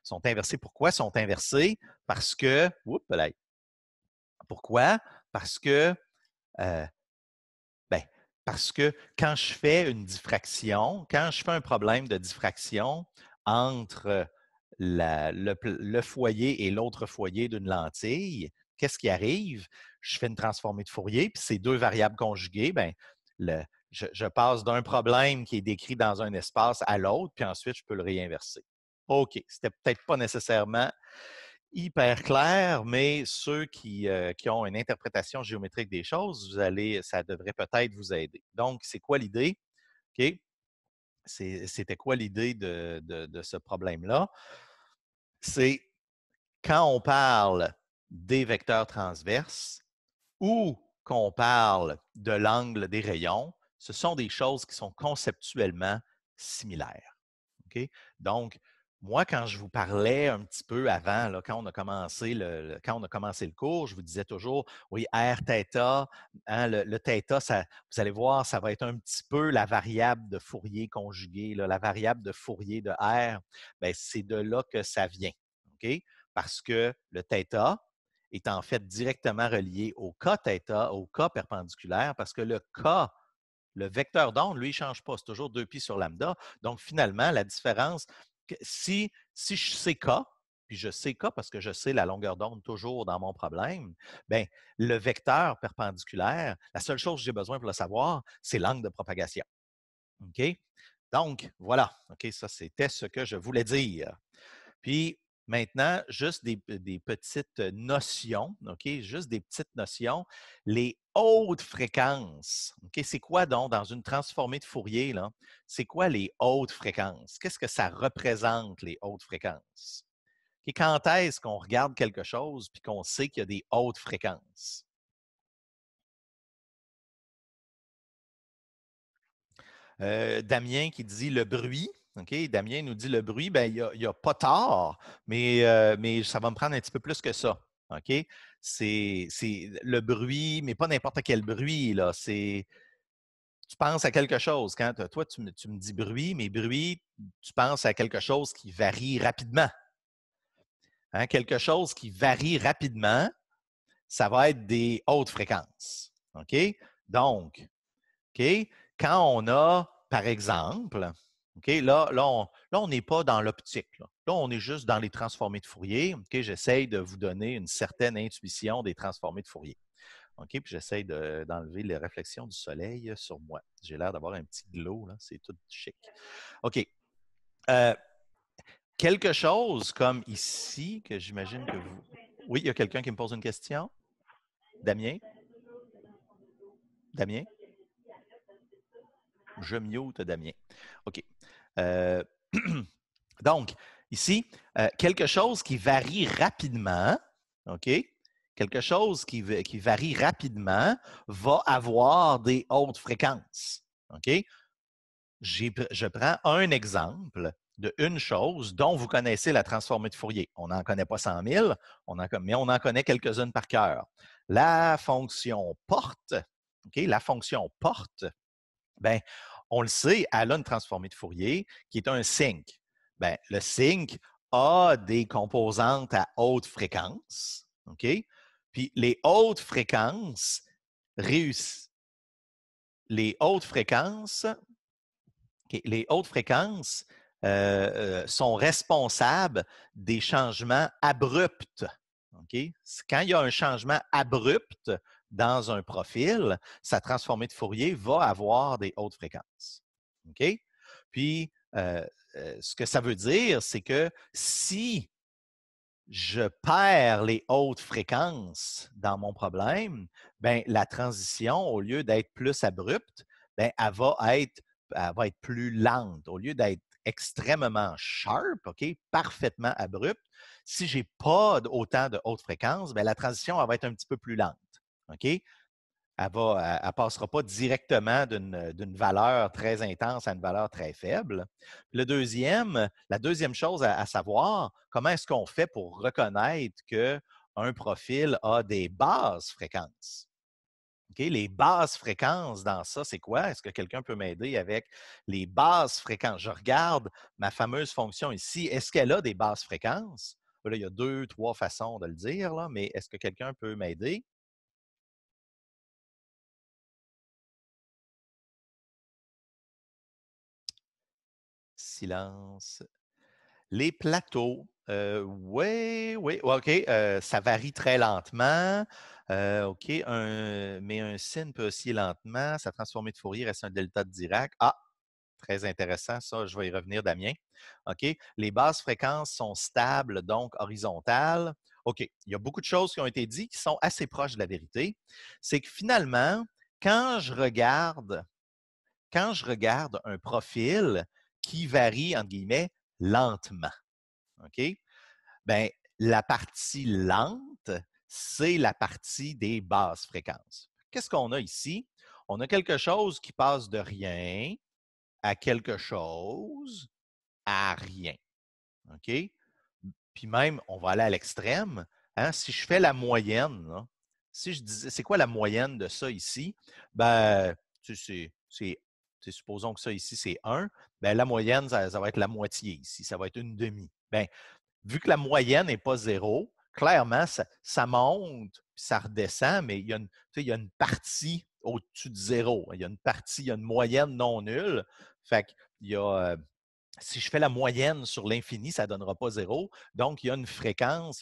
Sont inversés. Pourquoi sont inversés? Parce que, pourquoi? Parce que, parce que quand je fais une diffraction, quand je fais un problème de diffraction entre le foyer et l'autre foyer d'une lentille, qu'est-ce qui arrive? Je fais une transformée de Fourier, puis ces deux variables conjuguées, je passe d'un problème qui est décrit dans un espace à l'autre, puis ensuite, je peux le réinverser. OK, c'était peut-être pas nécessairement hyper clair, mais ceux qui ont une interprétation géométrique des choses, ça devrait peut-être vous aider. Donc, c'est quoi l'idée? OK? C'était quoi l'idée de ce problème-là? C'est quand on parle des vecteurs transverses ou qu'on parle de l'angle des rayons, ce sont des choses qui sont conceptuellement similaires. OK? Donc, moi, quand je vous parlais un petit peu avant, là, quand on a commencé le cours, je vous disais toujours, oui, R θ, hein, le θ, vous allez voir, ça va être un petit peu la variable de Fourier conjuguée, là, la variable de Fourier de R, c'est de là que ça vient. OK? Parce que le θ est en fait directement relié au k θ, au k perpendiculaire, parce que le k, le vecteur d'onde, lui, il ne change pas. C'est toujours 2π sur lambda. Donc, finalement, la différence, si je sais k, puis je sais k parce que je sais la longueur d'onde toujours dans mon problème, le vecteur perpendiculaire, la seule chose que j'ai besoin pour le savoir, c'est l'angle de propagation. OK? Donc, voilà. OK, ça, c'était ce que je voulais dire. Puis, maintenant, juste des petites notions, OK? Juste des petites notions. Les hautes fréquences, OK? C'est quoi donc dans une transformée de Fourier, là? C'est quoi les hautes fréquences? Qu'est-ce que ça représente, les hautes fréquences? OK? Quand est-ce qu'on regarde quelque chose puis qu'on sait qu'il y a des hautes fréquences? Damien qui dit le bruit. OK? Damien nous dit le bruit, ben, il n'y a pas tort, mais ça va me prendre un petit peu plus que ça. OK? C'est le bruit, mais pas n'importe quel bruit. Là. Tu penses à quelque chose. Quand toi, tu me dis bruit, mais bruit, tu penses à quelque chose qui varie rapidement. Hein? Quelque chose qui varie rapidement, ça va être des hautes fréquences. OK? Donc, OK? Quand on a, par exemple, OK, là on n'est pas dans l'optique. Là. On est juste dans les transformés de Fourier. OK? J'essaye de vous donner une certaine intuition des transformés de Fourier. OK? Puis j'essaye d'enlever les réflexions du soleil sur moi. J'ai l'air d'avoir un petit glow, là. C'est tout chic. OK. Quelque chose comme ici, que j'imagine que vous... Oui, il y a quelqu'un qui me pose une question? Damien? Damien? Je mute Damien. OK. Donc, ici, quelque chose qui varie rapidement, OK? Quelque chose qui varie rapidement va avoir des hautes fréquences. OK? Je prends un exemple d'une chose dont vous connaissez la transformée de Fourier. On n'en connaît pas 100 000, mais on en connaît quelques-unes par cœur. La fonction porte, OK? La fonction porte, bien, on le sait, elle a une transformée de Fourier qui est un sinc. Bien, le sinc a des composantes à haute fréquence. OK? Puis les hautes fréquences réussissent. Les hautes fréquences, okay, les hautes fréquences sont responsables des changements abrupts. Okay? Quand il y a un changement abrupt dans un profil, sa transformée de Fourier va avoir des hautes fréquences. OK? Puis, ce que ça veut dire, c'est que si je perds les hautes fréquences dans mon problème, bien, la transition, au lieu d'être plus abrupte, bien, elle va être plus lente. Au lieu d'être extrêmement sharp, OK, parfaitement abrupte, si je n'ai pas autant de hautes fréquences, bien, la transition elle va être un petit peu plus lente. OK? Elle ne passera pas directement d'une valeur très intense à une valeur très faible. La deuxième chose à savoir, comment est-ce qu'on fait pour reconnaître qu'un profil a des basses fréquences? Okay? Les basses fréquences dans ça, c'est quoi? Est-ce que quelqu'un peut m'aider avec les basses fréquences? Je regarde ma fameuse fonction ici. Est-ce qu'elle a des basses fréquences? Là, il y a 2, 3 façons de le dire, là, mais est-ce que quelqu'un peut m'aider? Silence. Les plateaux, oui, OK, ça varie très lentement. OK, mais un sin peut osciller lentement. Sa transformée de Fourier reste un delta de Dirac. Ah, très intéressant, ça, je vais y revenir, Damien. OK, les basses fréquences sont stables, donc horizontales. OK, il y a beaucoup de choses qui ont été dites qui sont assez proches de la vérité. C'est que finalement, quand je regarde un profil qui varie, entre guillemets, lentement, OK? Bien, la partie lente, c'est la partie des basses fréquences. Qu'est-ce qu'on a ici? On a quelque chose qui passe de rien à quelque chose à rien. OK? Puis même, on va aller à l'extrême. Hein? Si je fais la moyenne, là, si je disais, c'est quoi la moyenne de ça ici? Ben, supposons que ça ici, c'est 1. Ben, la moyenne, ça va être la moitié ici. Ça va être une demi. Ben, vu que la moyenne n'est pas 0, clairement, ça monte, puis ça redescend, mais il y a une partie au-dessus de 0. Il y a une moyenne non nulle. Fait qu'il y a, si je fais la moyenne sur l'infini, ça ne donnera pas 0. Donc, il y a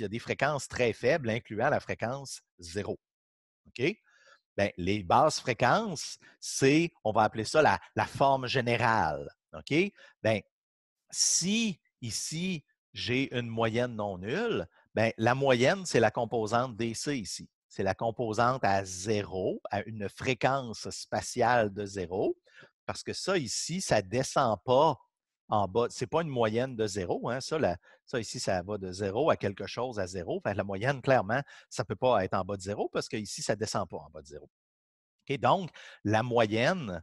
des fréquences très faibles, incluant la fréquence 0. OK? Bien, les basses fréquences, on va appeler ça la forme générale. OK? Bien, si ici, j'ai une moyenne non nulle, bien, la moyenne, c'est la composante DC ici. C'est la composante à 0, à une fréquence spatiale de 0, parce que ça ici, ça ne descend pas en bas. Ce n'est pas une moyenne de 0. Hein. Ça ici, ça va de 0 à quelque chose à 0. Fait que la moyenne, clairement, ça ne peut pas être en bas de 0 parce qu'ici, ça ne descend pas en bas de 0. Okay? Donc, la moyenne,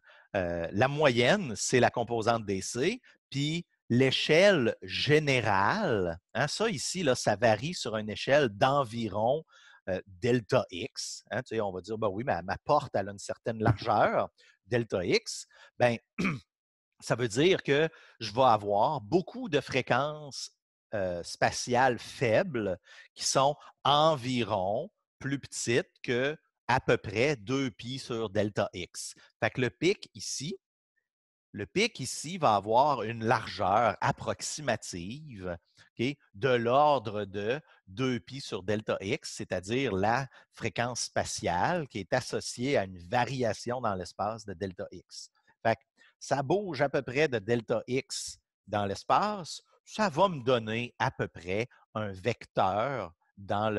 c'est la composante DC, puis l'échelle générale, hein, ça ici, là, ça varie sur une échelle d'environ delta X. Hein, tu sais, on va dire, ben oui, ma porte, elle a une certaine largeur, delta X. Ben, ça veut dire que je vais avoir beaucoup de fréquences spatiales faibles qui sont environ plus petites que à peu près 2π sur delta X. Fait que le pic ici va avoir une largeur approximative, okay, de l'ordre de 2π sur delta X, c'est-à-dire la fréquence spatiale qui est associée à une variation dans l'espace de delta X. Fait que ça bouge à peu près de delta X dans l'espace, ça va me donner à peu près un vecteur dans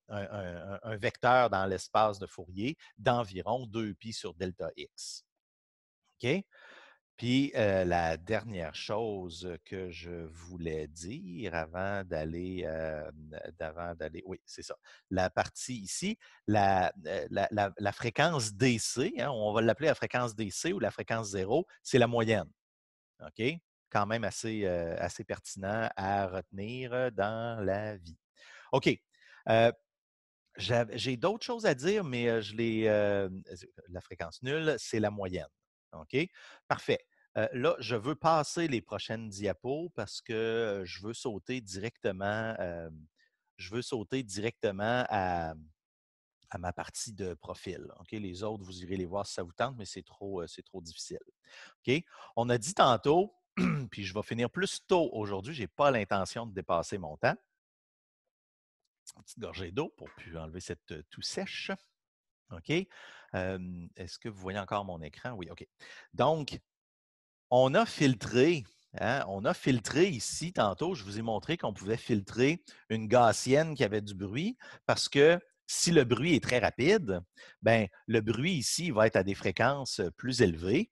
un vecteur dans l'espace de Fourier d'environ 2π sur delta X. OK? Puis la dernière chose que je voulais dire avant d'aller, oui, c'est ça. La partie ici, la fréquence DC, hein, on va l'appeler la fréquence DC ou la fréquence 0, c'est la moyenne. OK? Quand même assez pertinent à retenir dans la vie. OK. J'ai d'autres choses à dire, mais la fréquence nulle, c'est la moyenne. OK? Parfait. Là, je veux passer les prochaines diapos parce que je veux sauter directement, à ma partie de profil. OK? Les autres, vous irez les voir si ça vous tente, mais c'est trop difficile. OK? On a dit tantôt, puis je vais finir plus tôt aujourd'hui, je n'ai pas l'intention de dépasser mon temps. Une petite gorgée d'eau pour plus enlever cette toux sèche. OK? Est-ce que vous voyez encore mon écran? Oui, OK. Donc, on a filtré ici, tantôt, je vous ai montré qu'on pouvait filtrer une gaussienne qui avait du bruit parce que si le bruit est très rapide, bien, le bruit ici va être à des fréquences plus élevées.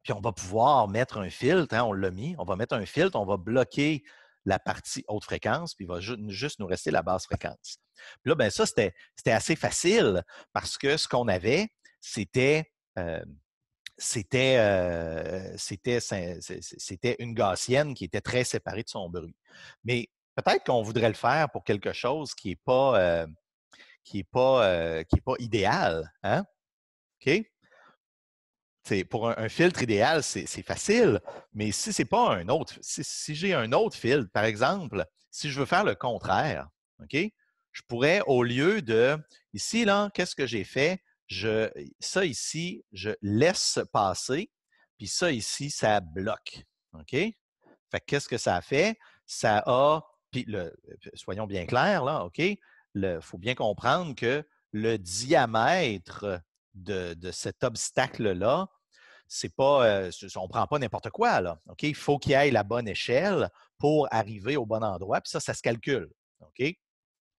Puis on va pouvoir mettre un filtre, hein, on l'a mis, on va mettre un filtre, on va bloquer la partie haute fréquence, puis il va juste nous rester la basse fréquence. Puis là, bien ça, c'était assez facile parce que ce qu'on avait, c'était une gaussienne qui était très séparée de son bruit. Mais peut-être qu'on voudrait le faire pour quelque chose qui n'est pas, idéal. Hein? OK? Pour un filtre idéal, c'est facile, mais si c'est pas un autre, si j'ai un autre filtre, par exemple, si je veux faire le contraire, OK? Je pourrais, au lieu de, ici, là, qu'est-ce que j'ai fait? Ça ici, je laisse passer, puis ça ici, ça bloque. OK? Fait que qu'est-ce que ça a fait? Ça a, puis soyons bien clairs, là, OK? Il faut bien comprendre que le diamètre de cet obstacle-là, c'est pas, on ne prend pas n'importe quoi, là. OK? Il faut qu'il y ait la bonne échelle pour arriver au bon endroit, puis ça se calcule. OK?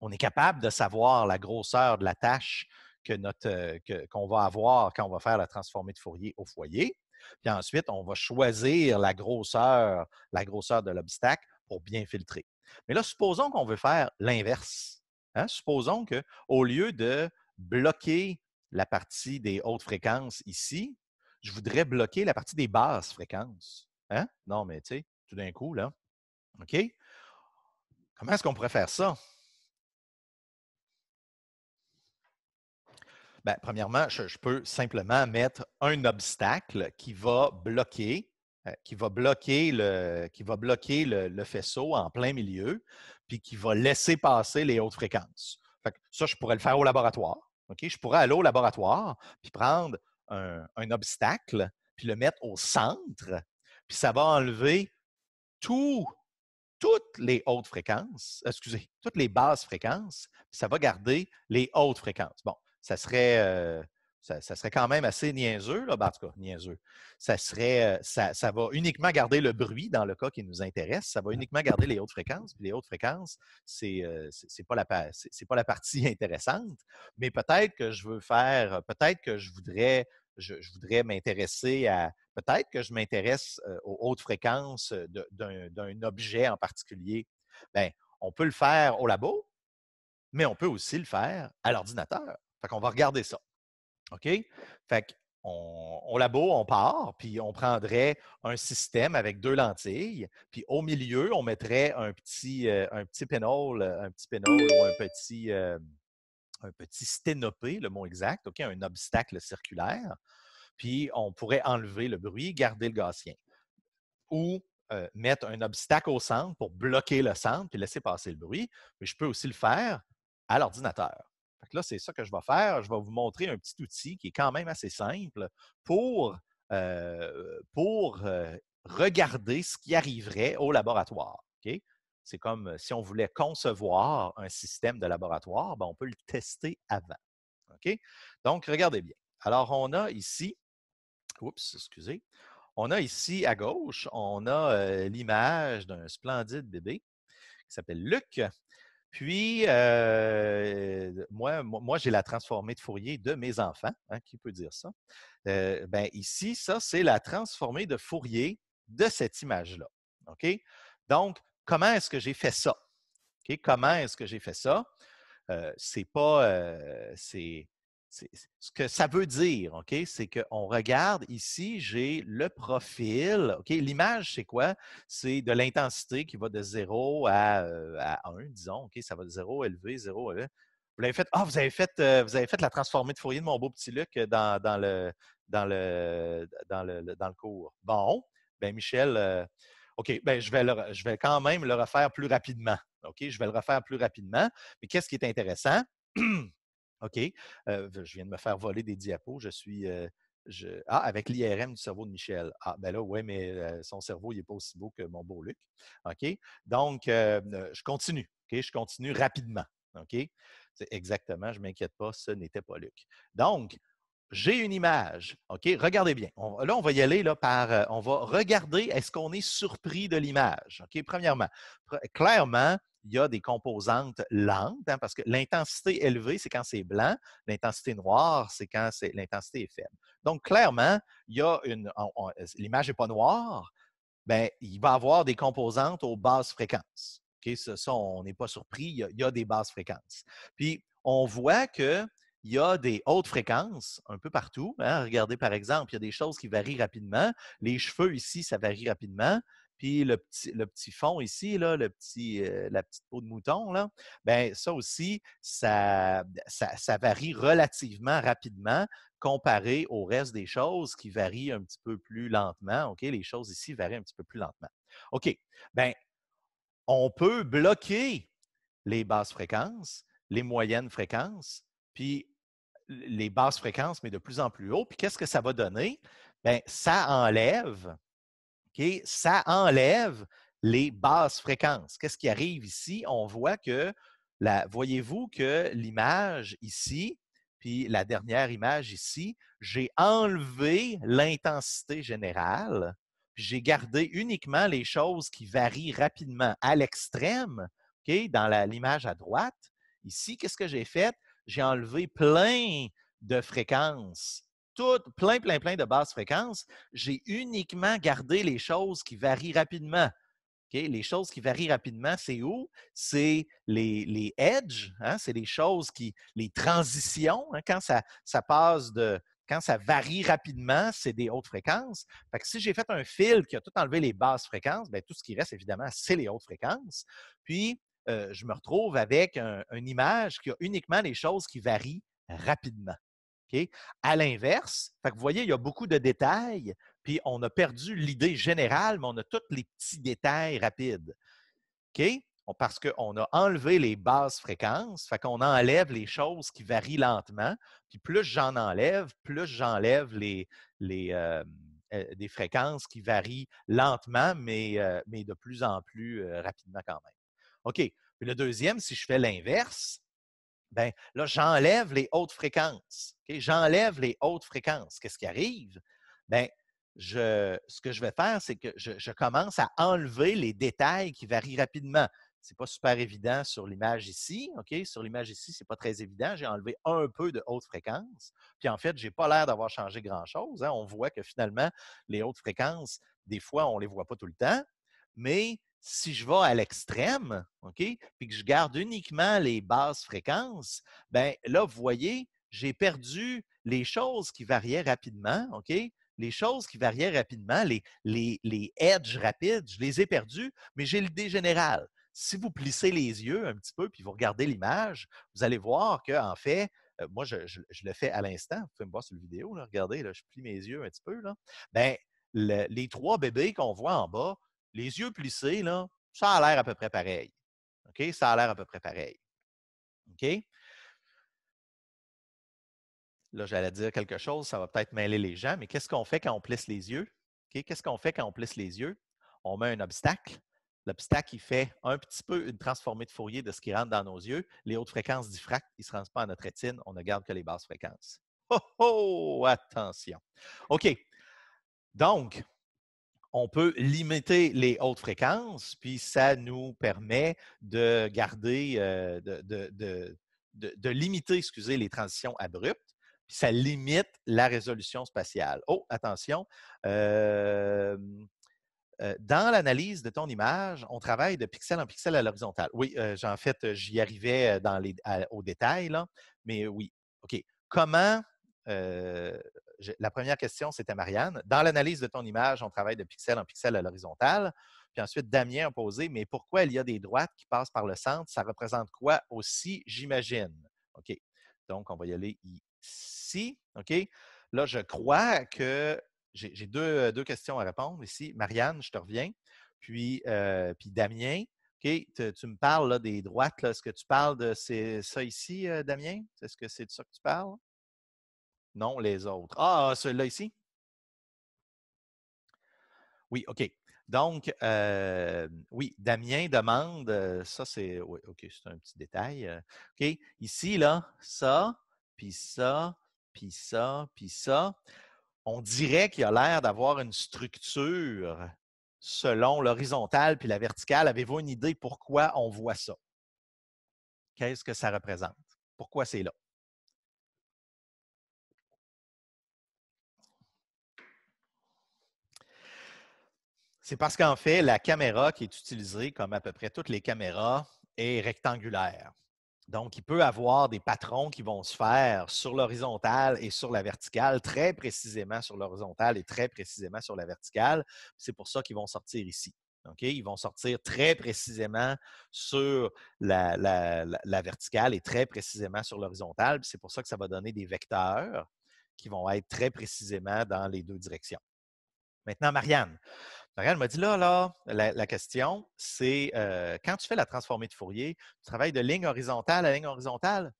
On est capable de savoir la grosseur de la tâche qu'on va avoir quand on va faire la transformée de Fourier au foyer. Puis ensuite, on va choisir la grosseur de l'obstacle pour bien filtrer. Mais là, supposons qu'on veut faire l'inverse. Hein? Supposons qu'au lieu de bloquer la partie des hautes fréquences ici, je voudrais bloquer la partie des basses fréquences. Hein? Non, mais tu sais, tout d'un coup, là. OK? Comment est-ce qu'on pourrait faire ça? Bien, premièrement, je peux simplement mettre un obstacle qui va bloquer le faisceau en plein milieu, puis qui va laisser passer les hautes fréquences. Fait que ça, je pourrais le faire au laboratoire. OK? Je pourrais aller au laboratoire, puis prendre un obstacle, puis le mettre au centre, puis ça va enlever toutes les hautes fréquences, toutes les basses fréquences, puis ça va garder les hautes fréquences. Bon, ça serait Ça serait quand même assez niaiseux, là. Ben, en tout cas, niaiseux. Ça va uniquement garder le bruit dans le cas qui nous intéresse. Ça va uniquement garder les hautes fréquences. Puis les hautes fréquences, c'est pas c'est pas la partie intéressante. Mais peut-être que je voudrais m'intéresser à, peut-être que je m'intéresse aux hautes fréquences d'un objet en particulier. Bien, on peut le faire au labo, mais on peut aussi le faire à l'ordinateur. Fait qu'on va regarder ça. OK? Fait au labo, on part, puis on prendrait un système avec 2 lentilles, puis au milieu, on mettrait un petit pénol ou un petit sténopé, le mot exact, OK? Un obstacle circulaire. Puis on pourrait enlever le bruit, garder le gaussien. Ou mettre un obstacle au centre pour bloquer le centre puis laisser passer le bruit. Mais je peux aussi le faire à l'ordinateur. Fait que là, c'est ça que je vais faire. Je vais vous montrer un petit outil qui est quand même assez simple pour regarder ce qui arriverait au laboratoire. OK? C'est comme si on voulait concevoir un système de laboratoire, ben, on peut le tester avant. OK? Donc, regardez bien. Alors, on a ici, oups, excusez, on a ici à gauche, on a l'image d'un splendide bébé qui s'appelle Luc. Puis, moi j'ai la transformée de Fourier de mes enfants. Hein, qui peut dire ça? Ben, ici, ça, c'est la transformée de Fourier de cette image-là. OK? Donc, comment est-ce que j'ai fait ça? OK? Comment est-ce que j'ai fait ça? C'est pas. Ce que ça veut dire, OK? C'est qu'on regarde ici, j'ai le profil. OK? L'image, c'est quoi? C'est de l'intensité qui va de 0 à 1, disons. OK? Ça va de 0 élevé, 0 élevé. Vous l'avez fait. Ah, vous avez fait la transformée de Fourier de mon beau petit Luc dans le cours. Bon, ben Michel, OK, ben je vais quand même le refaire plus rapidement. OK, je vais le refaire plus rapidement. Mais qu'est-ce qui est intéressant? OK, je viens de me faire voler des diapos. Avec l'IRM du cerveau de Michel. Ah, ben là, oui, mais son cerveau, il n'est pas aussi beau que mon beau Luc. OK, donc, je continue. OK, je continue rapidement. OK, c'est exactement, je ne m'inquiète pas, ce n'était pas Luc. Donc, j'ai une image. OK? Regardez bien. Là, on va y aller là, on va regarder est-ce qu'on est surpris de l'image. OK? Premièrement, clairement, il y a des composantes lentes, hein, parce que l'intensité élevée, c'est quand c'est blanc. L'intensité noire, c'est quand l'intensité est faible. Donc, clairement, il y a l'image n'est pas noire, bien, il va y avoir des composantes aux basses fréquences. OK? Ça on n'est pas surpris, il y a des basses fréquences. Puis, on voit qu'il y a des hautes fréquences un peu partout. Hein? Regardez, par exemple, il y a des choses qui varient rapidement. Les cheveux ici, ça varie rapidement. Puis le petit fond ici, là, la petite peau de mouton, là, ben, ça aussi, ça varie relativement rapidement comparé au reste des choses qui varient un petit peu plus lentement. OK? Les choses ici varient un petit peu plus lentement. OK. Bien, on peut bloquer les basses fréquences, les moyennes fréquences, puis les basses fréquences, mais de plus en plus haut. Puis qu'est-ce que ça va donner? Bien, ça enlève, OK? Ça enlève les basses fréquences. Qu'est-ce qui arrive ici? On voit que, voyez-vous que l'image ici, puis la dernière image ici, j'ai enlevé l'intensité générale, puis j'ai gardé uniquement les choses qui varient rapidement à l'extrême, OK? Dans l'image à droite. Ici, qu'est-ce que j'ai fait? J'ai enlevé plein de fréquences, plein de basses fréquences. J'ai uniquement gardé les choses qui varient rapidement. Okay? Les choses qui varient rapidement, c'est où? C'est les edges, hein? C'est les transitions, hein? Quand ça varie rapidement, c'est des hautes fréquences. Fait que si j'ai fait un fil qui a tout enlevé les basses fréquences, bien, tout ce qui reste, évidemment, c'est les hautes fréquences. Puis, je me retrouve avec une image qui a uniquement les choses qui varient rapidement. Okay? À l'inverse, vous voyez, il y a beaucoup de détails, puis on a perdu l'idée générale, mais on a tous les petits détails rapides. Okay? Parce qu'on a enlevé les basses fréquences, fait qu'on enlève les choses qui varient lentement, puis plus j'en enlève, plus j'enlève des fréquences qui varient lentement, mais de plus en plus rapidement quand même. OK. Puis le deuxième, si je fais l'inverse, ben là, j'enlève les hautes fréquences. Okay? J'enlève les hautes fréquences. Qu'est-ce qui arrive? Ben, ce que je vais faire, c'est que je commence à enlever les détails qui varient rapidement. Ce n'est pas super évident sur l'image ici. OK? Sur l'image ici, ce n'est pas très évident. J'ai enlevé un peu de haute fréquence. Puis en fait, je n'ai pas l'air d'avoir changé grand-chose. Hein? On voit que finalement, les hautes fréquences, des fois, on ne les voit pas tout le temps. Mais si je vais à l'extrême, OK, puis que je garde uniquement les basses fréquences, bien là, vous voyez, j'ai perdu les choses qui variaient rapidement, OK? Les choses qui variaient rapidement, les edges rapides, je les ai perdus, mais j'ai l'idée générale. Si vous plissez les yeux un petit peu, puis vous regardez l'image, vous allez voir qu'en fait, moi, je le fais à l'instant. Vous pouvez me voir sur la vidéo, là, regardez, là, je plie mes yeux un petit peu. Là. Bien, les trois bébés qu'on voit en bas, les yeux plissés, là, ça a l'air à peu près pareil. OK? Ça a l'air à peu près pareil. OK? Là, j'allais dire quelque chose, ça va peut-être mêler les gens, mais qu'est-ce qu'on fait quand on plisse les yeux? OK? Qu'est-ce qu'on fait quand on plisse les yeux? On met un obstacle. L'obstacle, il fait un petit peu une transformée de Fourier de ce qui rentre dans nos yeux. Les hautes fréquences diffractent, ils ne se rendent pas à notre rétine, on ne garde que les basses fréquences. Oh, oh! Attention. OK. Donc, on peut limiter les hautes fréquences, puis ça nous permet de garder, de limiter, excusez, les transitions abruptes, puis ça limite la résolution spatiale. Oh, attention, dans l'analyse de ton image, on travaille de pixel en pixel à l'horizontale. Oui, en fait, j'y arrivais au détail, là, mais oui. OK. Comment, la première question, c'était Marianne. Dans l'analyse de ton image, on travaille de pixel en pixel à l'horizontale. Puis ensuite, Damien a posé, mais pourquoi il y a des droites qui passent par le centre? Ça représente quoi aussi, j'imagine? OK. Donc, on va y aller ici. OK. Là, je crois que j'ai deux questions à répondre ici. Marianne, je te reviens. Puis Damien, OK, tu me parles là, des droites. Est-ce que tu parles de ça ici, Damien? Est-ce que c'est de ça que tu parles? Non, les autres. Ah, celui-là ici? Oui, OK. Donc, oui, Damien demande, ça c'est, oui, OK, c'est un petit détail. OK, ici, là, ça, puis ça, puis ça, puis ça. On dirait qu'il a l'air d'avoir une structure selon l'horizontale puis la verticale. Avez-vous une idée pourquoi on voit ça? Qu'est-ce que ça représente? Pourquoi c'est là? C'est parce qu'en fait, la caméra qui est utilisée, comme à peu près toutes les caméras, est rectangulaire. Donc, il peut avoir des patrons qui vont se faire sur l'horizontale et sur la verticale, très précisément sur l'horizontale et très précisément sur la verticale. C'est pour ça qu'ils vont sortir ici. Okay? Ils vont sortir très précisément sur la verticale et très précisément sur l'horizontale. C'est pour ça que ça va donner des vecteurs qui vont être très précisément dans les deux directions. Maintenant, Marianne m'a dit là, la question, c'est quand tu fais la transformée de Fourier, tu travailles de ligne horizontale à ligne horizontale?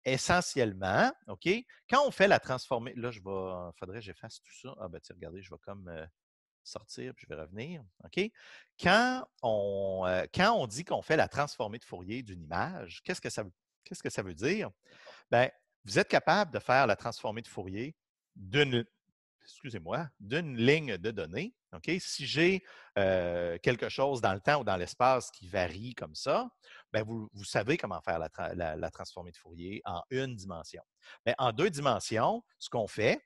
Essentiellement, OK? Quand on fait la transformée, là, faudrait que j'efface tout ça. Ah, ben, tiens, regardez, je vais comme sortir, puis je vais revenir. OK? Quand on dit qu'on fait la transformée de Fourier d'une image, qu'est-ce que ça veut dire? Bien, vous êtes capable de faire la transformée de Fourier d'une ligne de données. OK? Si j'ai quelque chose dans le temps ou dans l'espace qui varie comme ça, bien, vous savez comment faire la transformée de Fourier en une dimension. Mais en deux dimensions, ce qu'on fait,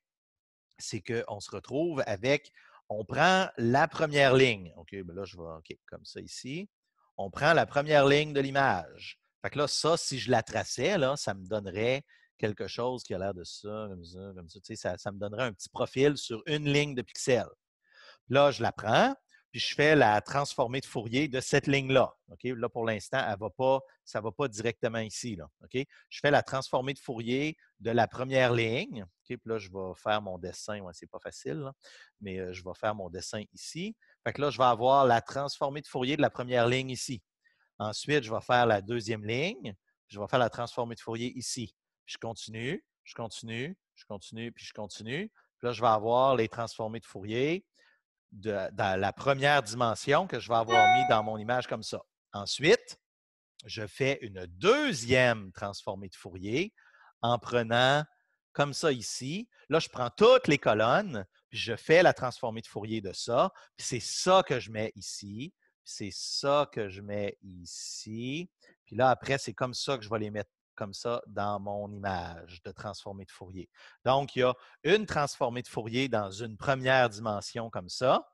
c'est qu'on se retrouve avec, on prend la première ligne. OK, bien là, je vais, OK, comme ça ici. On prend la première ligne de l'image. Fait que là, ça, si je la traçais, là, ça me donnerait quelque chose qui a l'air de ça, comme ça, comme ça. Tu sais, ça me donnerait un petit profil sur une ligne de pixels. Là, je la prends, puis je fais la transformée de Fourier de cette ligne-là. OK? Là, pour l'instant, ça ne va pas directement ici. Là. OK? Je fais la transformée de Fourier de la première ligne. OK? Puis là, je vais faire mon dessin. Ouais, c'est pas facile, là, mais je vais faire mon dessin ici. Fait que là, je vais avoir la transformée de Fourier de la première ligne ici. Ensuite, je vais faire la deuxième ligne. Puis je vais faire la transformée de Fourier ici. Puis je continue, je continue, je continue, puis je continue. Puis là, je vais avoir les transformées de Fourier dans la première dimension que je vais avoir mis dans mon image comme ça. Ensuite, je fais une deuxième transformée de Fourier en prenant comme ça ici. Là, je prends toutes les colonnes, puis je fais la transformée de Fourier de ça. Puis c'est ça que je mets ici. Puis c'est ça que je mets ici. Puis là, après, c'est comme ça que je vais les mettre comme ça dans mon image de transformée de Fourier. Donc, il y a une transformée de Fourier dans une première dimension comme ça.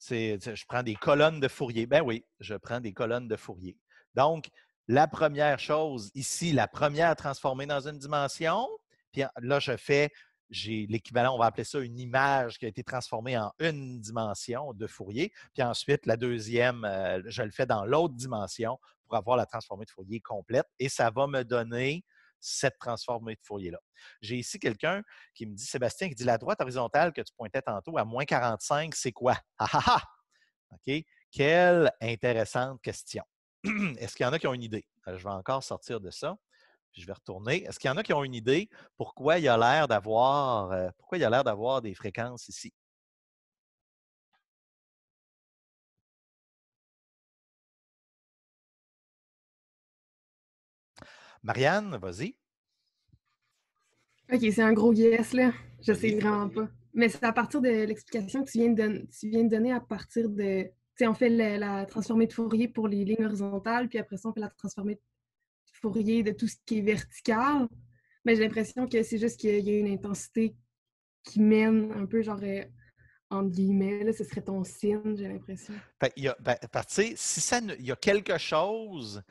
Je prends des colonnes de Fourier. Ben oui, je prends des colonnes de Fourier. Donc, la première chose ici, la première transformée dans une dimension. Puis là, j'ai l'équivalent, on va appeler ça une image qui a été transformée en une dimension de Fourier. Puis ensuite, la deuxième, je le fais dans l'autre dimension pour avoir la transformée de Fourier complète. Et ça va me donner cette transformée de Fourier-là. J'ai ici quelqu'un qui me dit, Sébastien, qui dit la droite horizontale que tu pointais tantôt à moins 45, c'est quoi? Ah ah ah! OK? Quelle intéressante question. Est-ce qu'il y en a qui ont une idée? Je vais encore sortir de ça, puis je vais retourner. Est-ce qu'il y en a qui ont une idée pourquoi il y a l'air d'avoir des fréquences ici? Marianne, vas-y. OK, c'est un gros yes, là. Je sais Vas-y. vraiment pas. Mais c'est à partir de l'explication que tu viens de donner à partir de... Tu sais, on fait la transformée de Fourier pour les lignes horizontales, puis après ça, on fait la transformée de Fourier de tout ce qui est vertical. Mais j'ai l'impression que c'est juste qu'il y a une intensité qui mène un peu, genre, entre guillemets, là, ce serait ton signe, j'ai l'impression. Il y a quelque chose...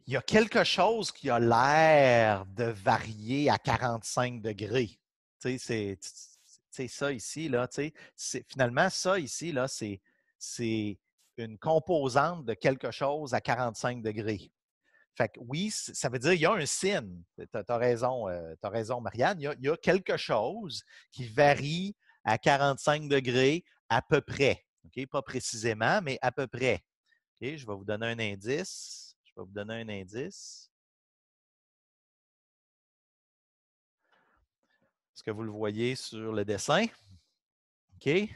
Il y a quelque chose qui a l'air de varier à 45 degrés. Tu sais, c'est ça ici, là, finalement, ça ici, là, c'est une composante de quelque chose à 45 degrés. Fait que oui, ça veut dire qu'il y a un signe. Tu as raison, Marianne. Il y a quelque chose qui varie à 45 degrés à peu près. Okay? Pas précisément, mais à peu près. Okay? Je vais vous donner un indice. Est-ce que vous le voyez sur le dessin? OK. Il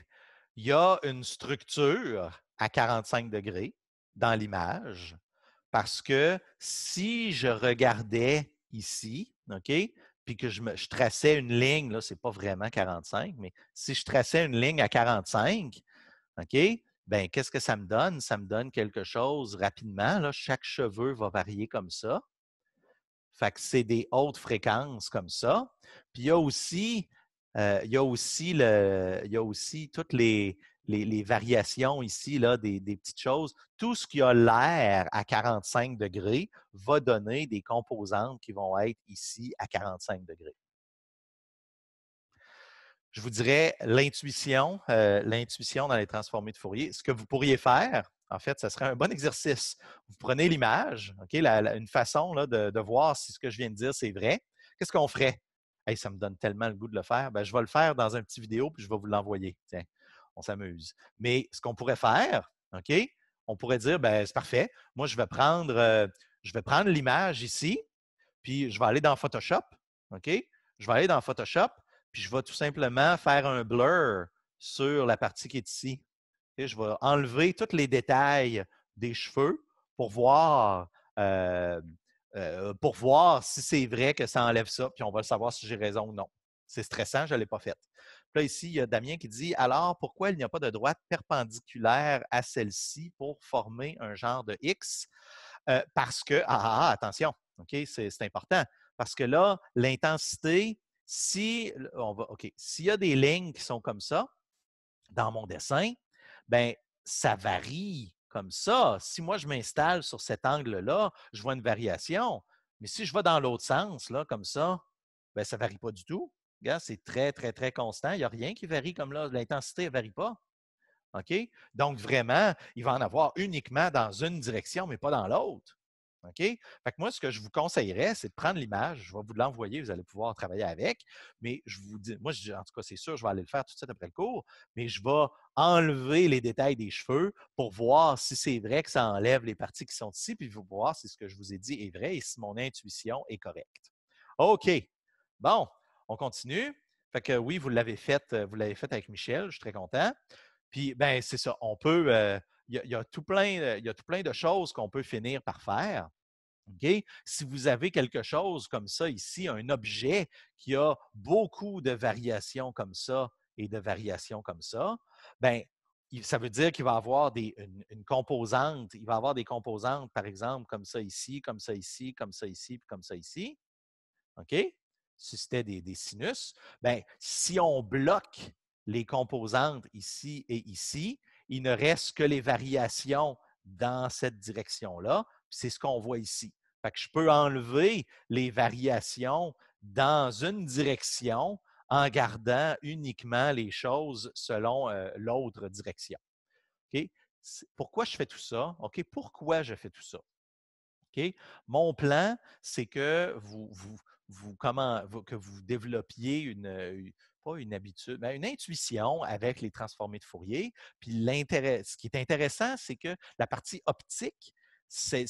y a une structure à 45 degrés dans l'image parce que si je regardais ici, OK, puis que je traçais une ligne, là, ce n'est pas vraiment 45, mais si je traçais une ligne à 45, OK, bien, qu'est-ce que ça me donne? Ça me donne quelque chose rapidement. Là, chaque cheveu va varier comme ça. Fait que c'est des hautes fréquences comme ça. Puis il y a aussi, toutes les variations ici, là, des petites choses. Tout ce qui a l'air à 45 degrés va donner des composantes qui vont être ici à 45 degrés. Je vous dirais l'intuition dans les transformées de Fourier. Ce que vous pourriez faire, en fait, ce serait un bon exercice. Vous prenez l'image, OK, une façon là, de voir si ce que je viens de dire, c'est vrai. Qu'est-ce qu'on ferait? Hey, ça me donne tellement le goût de le faire. Ben, je vais le faire dans un petit vidéo, puis je vais vous l'envoyer. Tiens, on s'amuse. Mais ce qu'on pourrait faire, OK, on pourrait dire, ben, c'est parfait. Moi, je vais prendre l'image ici, puis je vais aller dans Photoshop. OK? Je vais aller dans Photoshop, puis je vais tout simplement faire un blur sur la partie qui est ici. Et je vais enlever tous les détails des cheveux pour voir, si c'est vrai que ça enlève ça, puis on va savoir si j'ai raison ou non. C'est stressant, je ne l'ai pas fait. Puis là, ici, il y a Damien qui dit « Alors, pourquoi il n'y a pas de droite perpendiculaire à celle-ci pour former un genre de X? Parce que, attention, OK, c'est important. Parce que là, l'intensité, s'il y a des lignes qui sont comme ça, dans mon dessin, bien, ça varie comme ça. Si moi, je m'installe sur cet angle-là, je vois une variation. Mais si je vais dans l'autre sens, là, comme ça, bien, ça ne varie pas du tout. Regarde, c'est très, très, très constant. Il n'y a rien qui varie comme là. L'intensité ne varie pas. OK? Donc, vraiment, il va en avoir uniquement dans une direction, mais pas dans l'autre. OK? Fait que moi, ce que je vous conseillerais, c'est de prendre l'image. Je vais vous l'envoyer, vous allez pouvoir travailler avec. Mais je vous dis, moi, en tout cas, c'est sûr, je vais aller le faire tout de suite après le cours, mais je vais enlever les détails des cheveux pour voir si c'est vrai que ça enlève les parties qui sont ici, puis vous voir si ce que je vous ai dit est vrai et si mon intuition est correcte. OK. Bon, on continue. Fait que oui, vous l'avez fait avec Michel, je suis très content. Puis, ben c'est ça. On peut, il y a tout plein, il y a tout plein de choses qu'on peut finir par faire. OK? Si vous avez quelque chose comme ça ici, un objet qui a beaucoup de variations comme ça et de variations comme ça, bien, ça veut dire qu'il va avoir une composante. Il va avoir des composantes, par exemple, comme ça ici, comme ça ici, comme ça ici, puis comme ça ici. OK? Si c'était des sinus, bien, si on bloque les composantes ici et ici, il ne reste que les variations dans cette direction-là. C'est ce qu'on voit ici. Fait que je peux enlever les variations dans une direction en gardant uniquement les choses selon l'autre direction. OK? Pourquoi je fais tout ça? OK? Pourquoi je fais tout ça? OK? Mon plan, c'est que que vous développiez pas une habitude, mais une intuition avec les transformés de Fourier. Puis ce qui est intéressant, c'est que la partie optique, c'est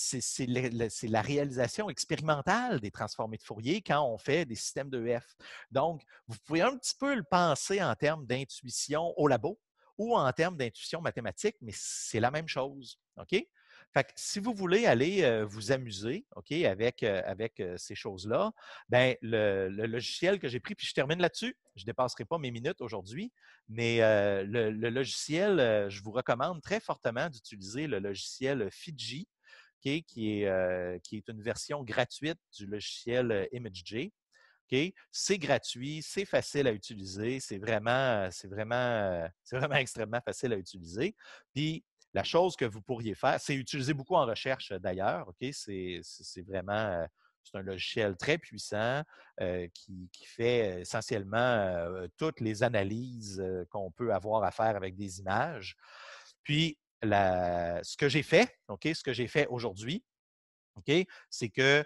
la réalisation expérimentale des transformés de Fourier quand on fait des systèmes d'EF. Donc, vous pouvez un petit peu le penser en termes d'intuition au labo ou en termes d'intuition mathématique, mais c'est la même chose. OK? Fait que si vous voulez aller vous amuser, OK, avec ces choses-là, ben le logiciel que j'ai pris, puis je termine là-dessus, je ne dépasserai pas mes minutes aujourd'hui, mais le logiciel, je vous recommande très fortement d'utiliser le logiciel Fiji, OK, qui est une version gratuite du logiciel ImageJ. OK? C'est gratuit, c'est facile à utiliser, c'est vraiment extrêmement facile à utiliser. Puis, la chose que vous pourriez faire, c'est utiliser beaucoup en recherche d'ailleurs. OK? C'est vraiment c'est un logiciel très puissant qui fait essentiellement toutes les analyses qu'on peut avoir à faire avec des images. Puis, ce que j'ai fait, OK, ce que j'ai fait aujourd'hui, OK, c'est que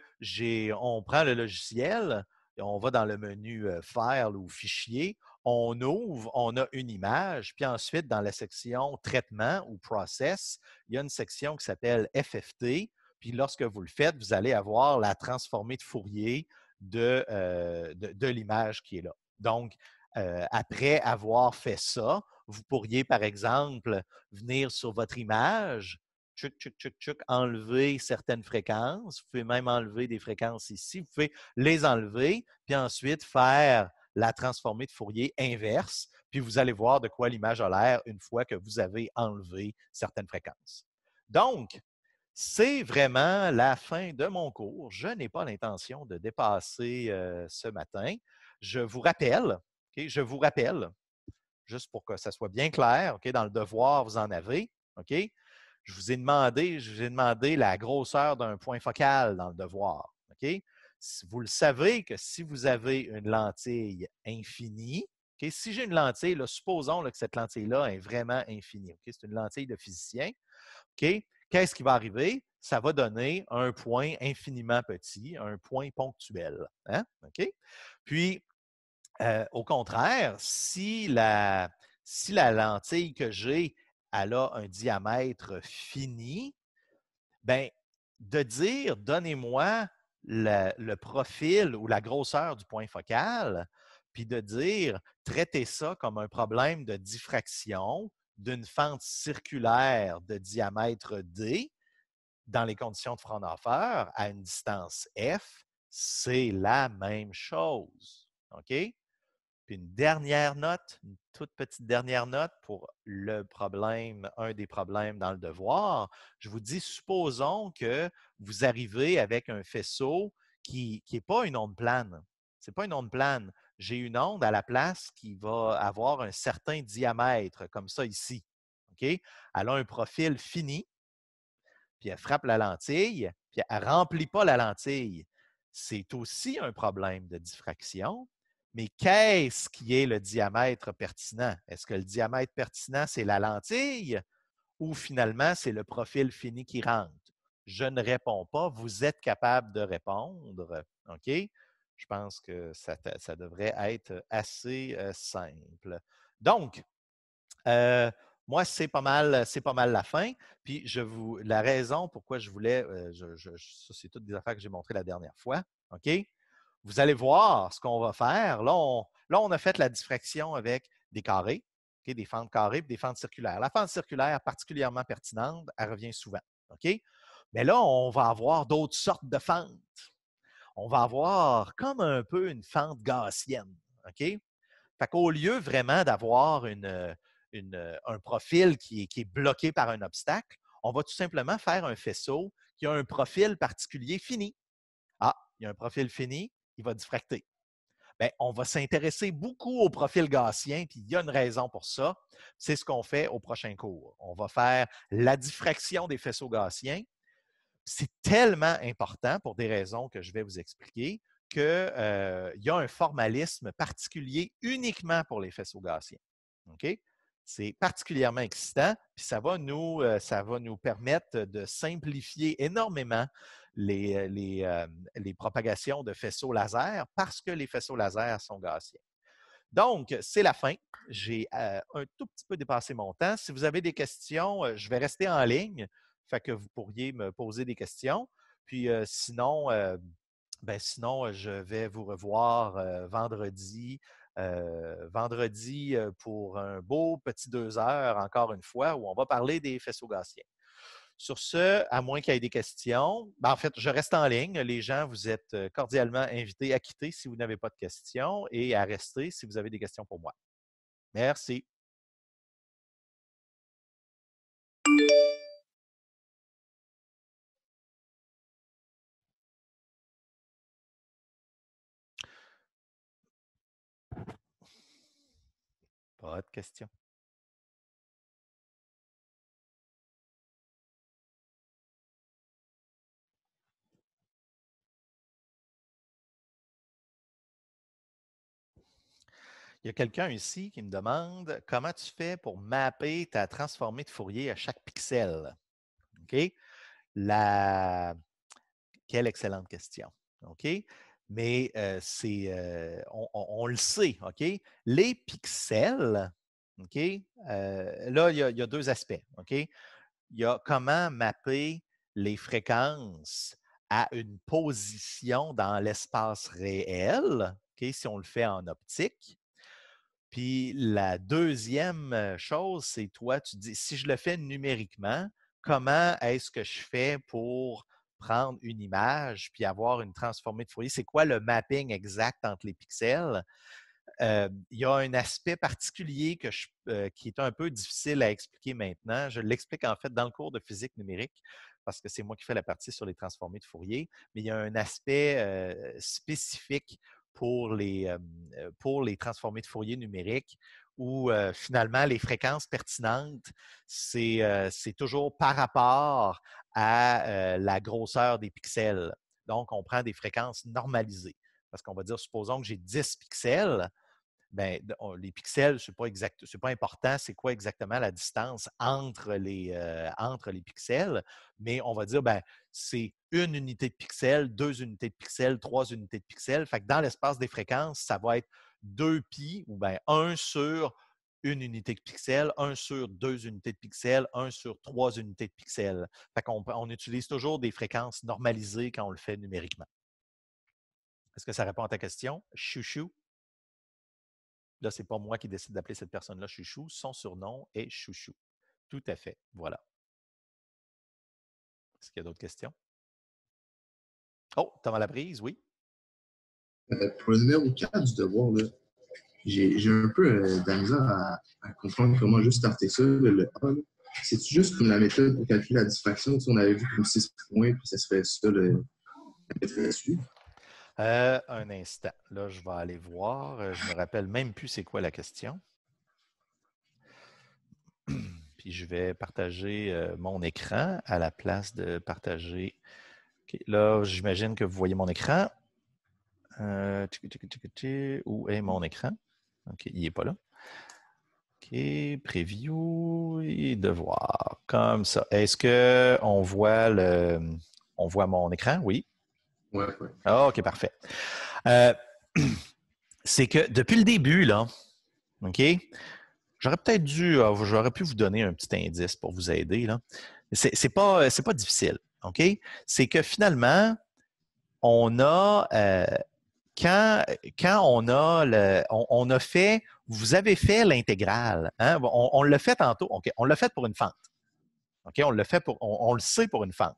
on prend le logiciel, on va dans le menu File ou Fichier, on ouvre, on a une image, puis ensuite, dans la section Traitement ou Process, il y a une section qui s'appelle FFT. Puis lorsque vous le faites, vous allez avoir la transformée de Fourier de l'image qui est là. Donc, après avoir fait ça, vous pourriez, par exemple, venir sur votre image, tchuc, tchuc, tchuc, tchuc, enlever certaines fréquences. Vous pouvez même enlever des fréquences ici. Vous pouvez les enlever, puis ensuite faire la transformée de Fourier inverse, puis vous allez voir de quoi l'image a l'air une fois que vous avez enlevé certaines fréquences. Donc, c'est vraiment la fin de mon cours. Je n'ai pas l'intention de dépasser ce matin. Je vous rappelle, OK, juste pour que ça soit bien clair, OK, dans le devoir, vous en avez, OK? Je vous ai demandé la grosseur d'un point focal dans le devoir, OK? Vous le savez que si vous avez une lentille infinie, OK, si j'ai une lentille, là, supposons là, que cette lentille-là est vraiment infinie, OK? C'est une lentille de physicien, OK? Qu'est-ce qui va arriver? Ça va donner un point infiniment petit, un point ponctuel. Hein? OK? Puis, au contraire, si la lentille que j'ai, elle a un diamètre fini, bien, de dire donnez-moi le profil ou la grosseur du point focal, puis de dire traitez ça comme un problème de diffraction d'une fente circulaire de diamètre D dans les conditions de Fraunhofer à une distance F, c'est la même chose. OK? Puis une dernière note, une toute petite dernière note pour le problème, un des problèmes dans le devoir. Je vous dis, supposons que vous arrivez avec un faisceau qui n'est pas une onde plane. Ce n'est pas une onde plane. J'ai une onde à la place qui va avoir un certain diamètre, comme ça ici. OK? Elle a un profil fini, puis elle frappe la lentille, puis elle ne remplit pas la lentille. C'est aussi un problème de diffraction. Mais qu'est-ce qui est le diamètre pertinent? Est-ce que le diamètre pertinent, c'est la lentille ou finalement, c'est le profil fini qui rentre? Je ne réponds pas. Vous êtes capable de répondre. OK? Je pense que ça devrait être assez simple. Donc, moi, c'est pas mal la fin. Puis la raison pourquoi je voulais, ça c'est toutes des affaires que j'ai montrées la dernière fois. OK? Vous allez voir ce qu'on va faire. Là, on a fait la diffraction avec des carrés. OK? Des fentes carrées et des fentes circulaires. La fente circulaire, particulièrement pertinente, elle revient souvent. OK? Mais là, on va avoir d'autres sortes de fentes. On va avoir comme un peu une fente gaussienne. OK? Fait qu'au lieu vraiment d'avoir un profil qui est bloqué par un obstacle, on va tout simplement faire un faisceau qui a un profil particulier fini. Ah, il y a un profil fini, il va diffracter. Bien, on va s'intéresser beaucoup au profil gaussien, puis il y a une raison pour ça. C'est ce qu'on fait au prochain cours. On va faire la diffraction des faisceaux gaussiens. C'est tellement important pour des raisons que je vais vous expliquer qu'il y a un formalisme particulier uniquement pour les faisceaux gaussiens. OK? C'est particulièrement excitant, puis ça va nous permettre de simplifier énormément les propagations de faisceaux laser parce que les faisceaux laser sont gaussiens. Donc, c'est la fin. J'ai un tout petit peu dépassé mon temps. Si vous avez des questions, je vais rester en ligne, fait que vous pourriez me poser des questions. Puis sinon, je vais vous revoir vendredi pour un beau petit 2 heures, encore une fois, où on va parler des faisceaux gaussiens. Sur ce, à moins qu'il y ait des questions, en fait, je reste en ligne. Les gens, vous êtes cordialement invités à quitter si vous n'avez pas de questions et à rester si vous avez des questions pour moi. Merci. Pas de questions. Il y a quelqu'un ici qui me demande comment tu fais pour mapper ta transformée de Fourier à chaque pixel. OK? Quelle excellente question. OK? Mais on le sait, OK? Les pixels, OK? Là, il y a deux aspects, OK? Il y a comment mapper les fréquences à une position dans l'espace réel, OK? Si on le fait en optique. Puis la deuxième chose, c'est toi, tu dis, si je le fais numériquement, comment est-ce que je fais pour prendre une image puis avoir une transformée de Fourier? C'est quoi le mapping exact entre les pixels? Il y a un aspect particulier qui est un peu difficile à expliquer maintenant. Je l'explique en fait dans le cours de physique numérique parce que c'est moi qui fais la partie sur les transformées de Fourier, mais il y a un aspect spécifique pour les transformées de Fourier numériques où finalement les fréquences pertinentes, c'est toujours par rapport à la grosseur des pixels. Donc, on prend des fréquences normalisées. Parce qu'on va dire, supposons que j'ai 10 pixels, ben, les pixels, ce n'est pas important, c'est quoi exactement la distance entre les pixels, mais on va dire, ben, c'est une unité de pixels, 2 unités de pixels, 3 unités de pixels. Fait que dans l'espace des fréquences, ça va être 2π ou bien 1 sur une unité de pixels, 1 sur 2 unités de pixels, 1 sur 3 unités de pixels. Fait qu'on utilise toujours des fréquences normalisées quand on le fait numériquement. Est-ce que ça répond à ta question? Chouchou? Là, ce n'est pas moi qui décide d'appeler cette personne-là Chouchou. Son surnom est Chouchou. Tout à fait. Voilà. Est-ce qu'il y a d'autres questions? Oh, Thomas Laprise, oui. Pour le numéro 4 du devoir, j'ai un peu de la misère à comprendre comment juste starter ça. Le A, c'est-tu juste comme la méthode pour calculer la diffraction? Si on avait vu comme 6 points, puis ça serait ça la méthode là-dessus. Un instant. Là, je vais aller voir. Je ne me rappelle même plus c'est quoi la question. Puis je vais partager mon écran à la place de partager. Okay. Là, j'imagine que vous voyez mon écran. Où est mon écran? OK, il n'est pas là. OK, preview et devoir. Comme ça. Est-ce qu'on voit mon écran? Oui. Ouais. Ah, OK, parfait. C'est que depuis le début, là, OK, j'aurais pu vous donner un petit indice pour vous aider, là. C'est pas difficile, OK? C'est que finalement, on a, quand on a on a fait vous avez fait l'intégrale. Hein? On l'a fait tantôt. Okay. On l'a fait pour une fente. Okay? On le sait pour une fente.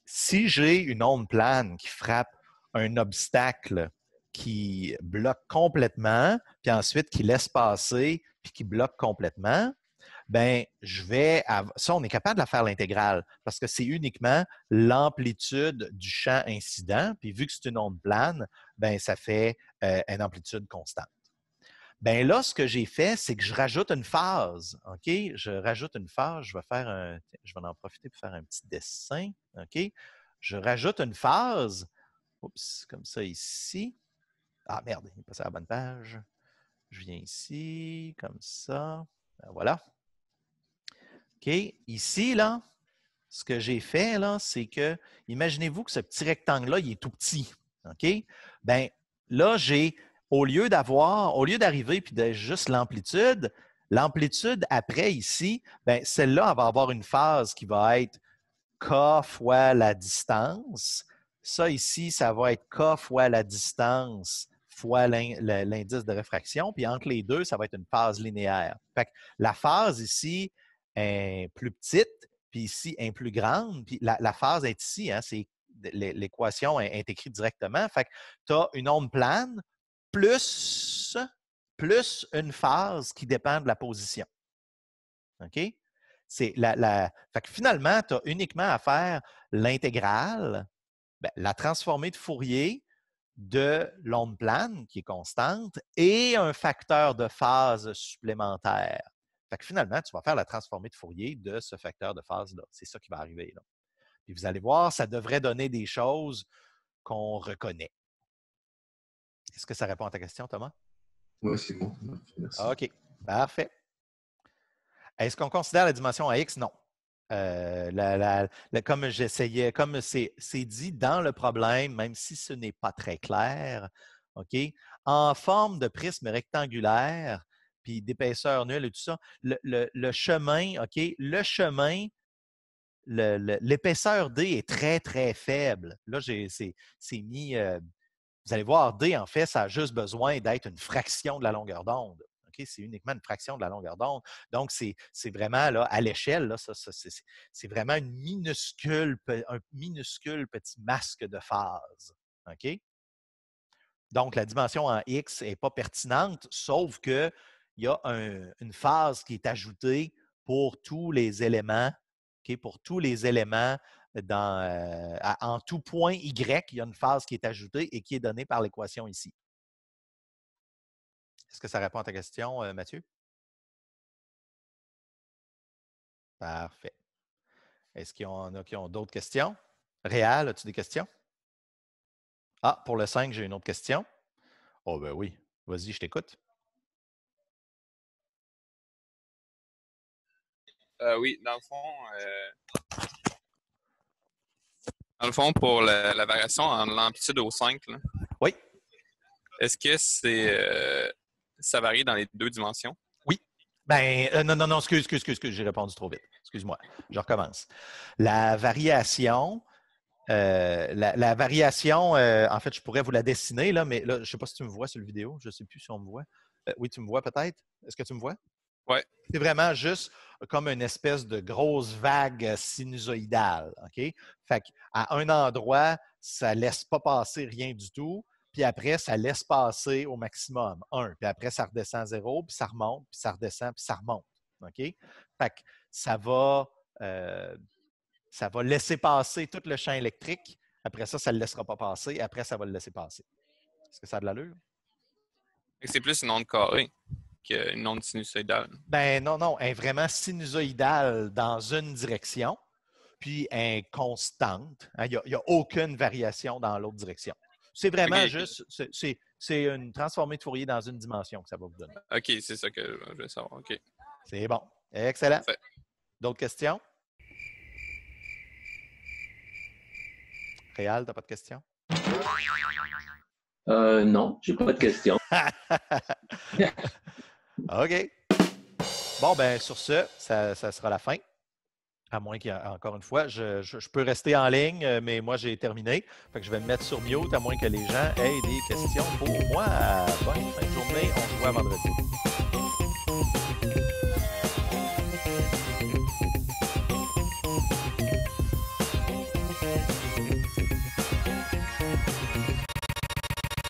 Si j'ai une onde plane qui frappe un obstacle qui bloque complètement, puis ensuite qui laisse passer, puis qui bloque complètement, ben ça, on est capable de la faire l'intégrale parce que c'est uniquement l'amplitude du champ incident. Puis vu que c'est une onde plane, ben ça fait une amplitude constante. Ben là, ce que j'ai fait, c'est que je rajoute une phase. OK? Je rajoute une phase. Je vais en profiter pour faire un petit dessin. OK? Je rajoute une phase. Oups, comme ça ici. Ah merde, il est passé à la bonne page. Je viens ici, comme ça. Ben, voilà. OK? Ici, là, ce que j'ai fait, là, c'est que, imaginez-vous que ce petit rectangle-là, il est tout petit. OK? Bien, là, au lieu d'arriver puis de juste l'amplitude après, ici, bien, celle-là, elle va avoir une phase qui va être K fois la distance. Ça, ici, ça va être K fois la distance fois l'indice de réfraction. Puis entre les deux, ça va être une phase linéaire. Fait que la phase ici est plus petite, puis ici est plus grande. Puis la phase est ici, hein, l'équation est écrite directement. Fait que tu as une onde plane plus une phase qui dépend de la position. OK? Fait que finalement, tu as uniquement à faire l'intégrale, la transformée de Fourier de l'onde plane, qui est constante, et un facteur de phase supplémentaire. Fait que finalement, tu vas faire la transformée de Fourier de ce facteur de phase-là. C'est ça qui va arriver, là. Puis vous allez voir, ça devrait donner des choses qu'on reconnaît. Est-ce que ça répond à ta question, Thomas? Oui, c'est bon. Merci. OK, parfait. Est-ce qu'on considère la dimension à X? Non. Comme j'essayais, comme c'est dit dans le problème, même si ce n'est pas très clair, OK, en forme de prisme rectangulaire, puis d'épaisseur nulle et tout ça, le chemin, OK, l'épaisseur D est très, très faible. Là, c'est mis, vous allez voir, D, en fait, ça a juste besoin d'être une fraction de la longueur d'onde. Okay? C'est uniquement une fraction de la longueur d'onde. Donc, c'est vraiment, là, à l'échelle, c'est vraiment un minuscule petit masque de phase. OK? Donc, la dimension en X n'est pas pertinente, sauf qu'il y a une phase qui est ajoutée pour tous les éléments. Okay? Pour tous les éléments en tout point Y, il y a une phase qui est ajoutée et qui est donnée par l'équation ici. Est-ce que ça répond à ta question, Mathieu? Parfait. Est-ce qu'il y en a qui ont d'autres questions? Réal, as-tu des questions? Ah, pour le 5, j'ai une autre question. Oh, ben oui. Vas-y, je t'écoute. Oui, dans le fond, pour la variation en l'amplitude au 5, là, Oui. est-ce que ça varie dans les deux dimensions? Oui. Non, excuse, j'ai répondu trop vite. Excuse-moi, je recommence. La variation, en fait, je pourrais vous la dessiner, là, mais là, je ne sais pas si tu me vois sur la vidéo. Je ne sais plus si on me voit. Oui, tu me vois peut-être? Est-ce que tu me vois? Oui. C'est vraiment juste comme une espèce de grosse vague sinusoïdale. OK? Fait qu'à un endroit, ça ne laisse pas passer rien du tout. Puis après, ça laisse passer au maximum 1. Puis après, ça redescend à 0, puis ça remonte, puis ça redescend, puis ça remonte. OK? Fait que ça va laisser passer tout le champ électrique. Après ça, ça ne le laissera pas passer. Après, ça va le laisser passer. Est-ce que ça a de l'allure? C'est plus une onde carrée qu'une onde sinusoïdale. Ben non, elle est vraiment sinusoïdale dans une direction, puis elle est constante. Il n'y a aucune variation dans l'autre direction. C'est vraiment juste, c'est une transformée de Fourier dans une dimension que ça va vous donner. OK, c'est ça que je veux savoir. OK. C'est bon. Excellent. Parfait. D'autres questions? Réal, tu n'as pas de questions? Non, j'ai pas de questions. OK. Bon, ben sur ce, ça sera la fin. À moins qu'il y ait, encore une fois, je peux rester en ligne, mais moi, j'ai terminé. Fait que je vais me mettre sur mute, à moins que les gens aient des questions pour moi. Bonne fin de journée. On se voit vendredi.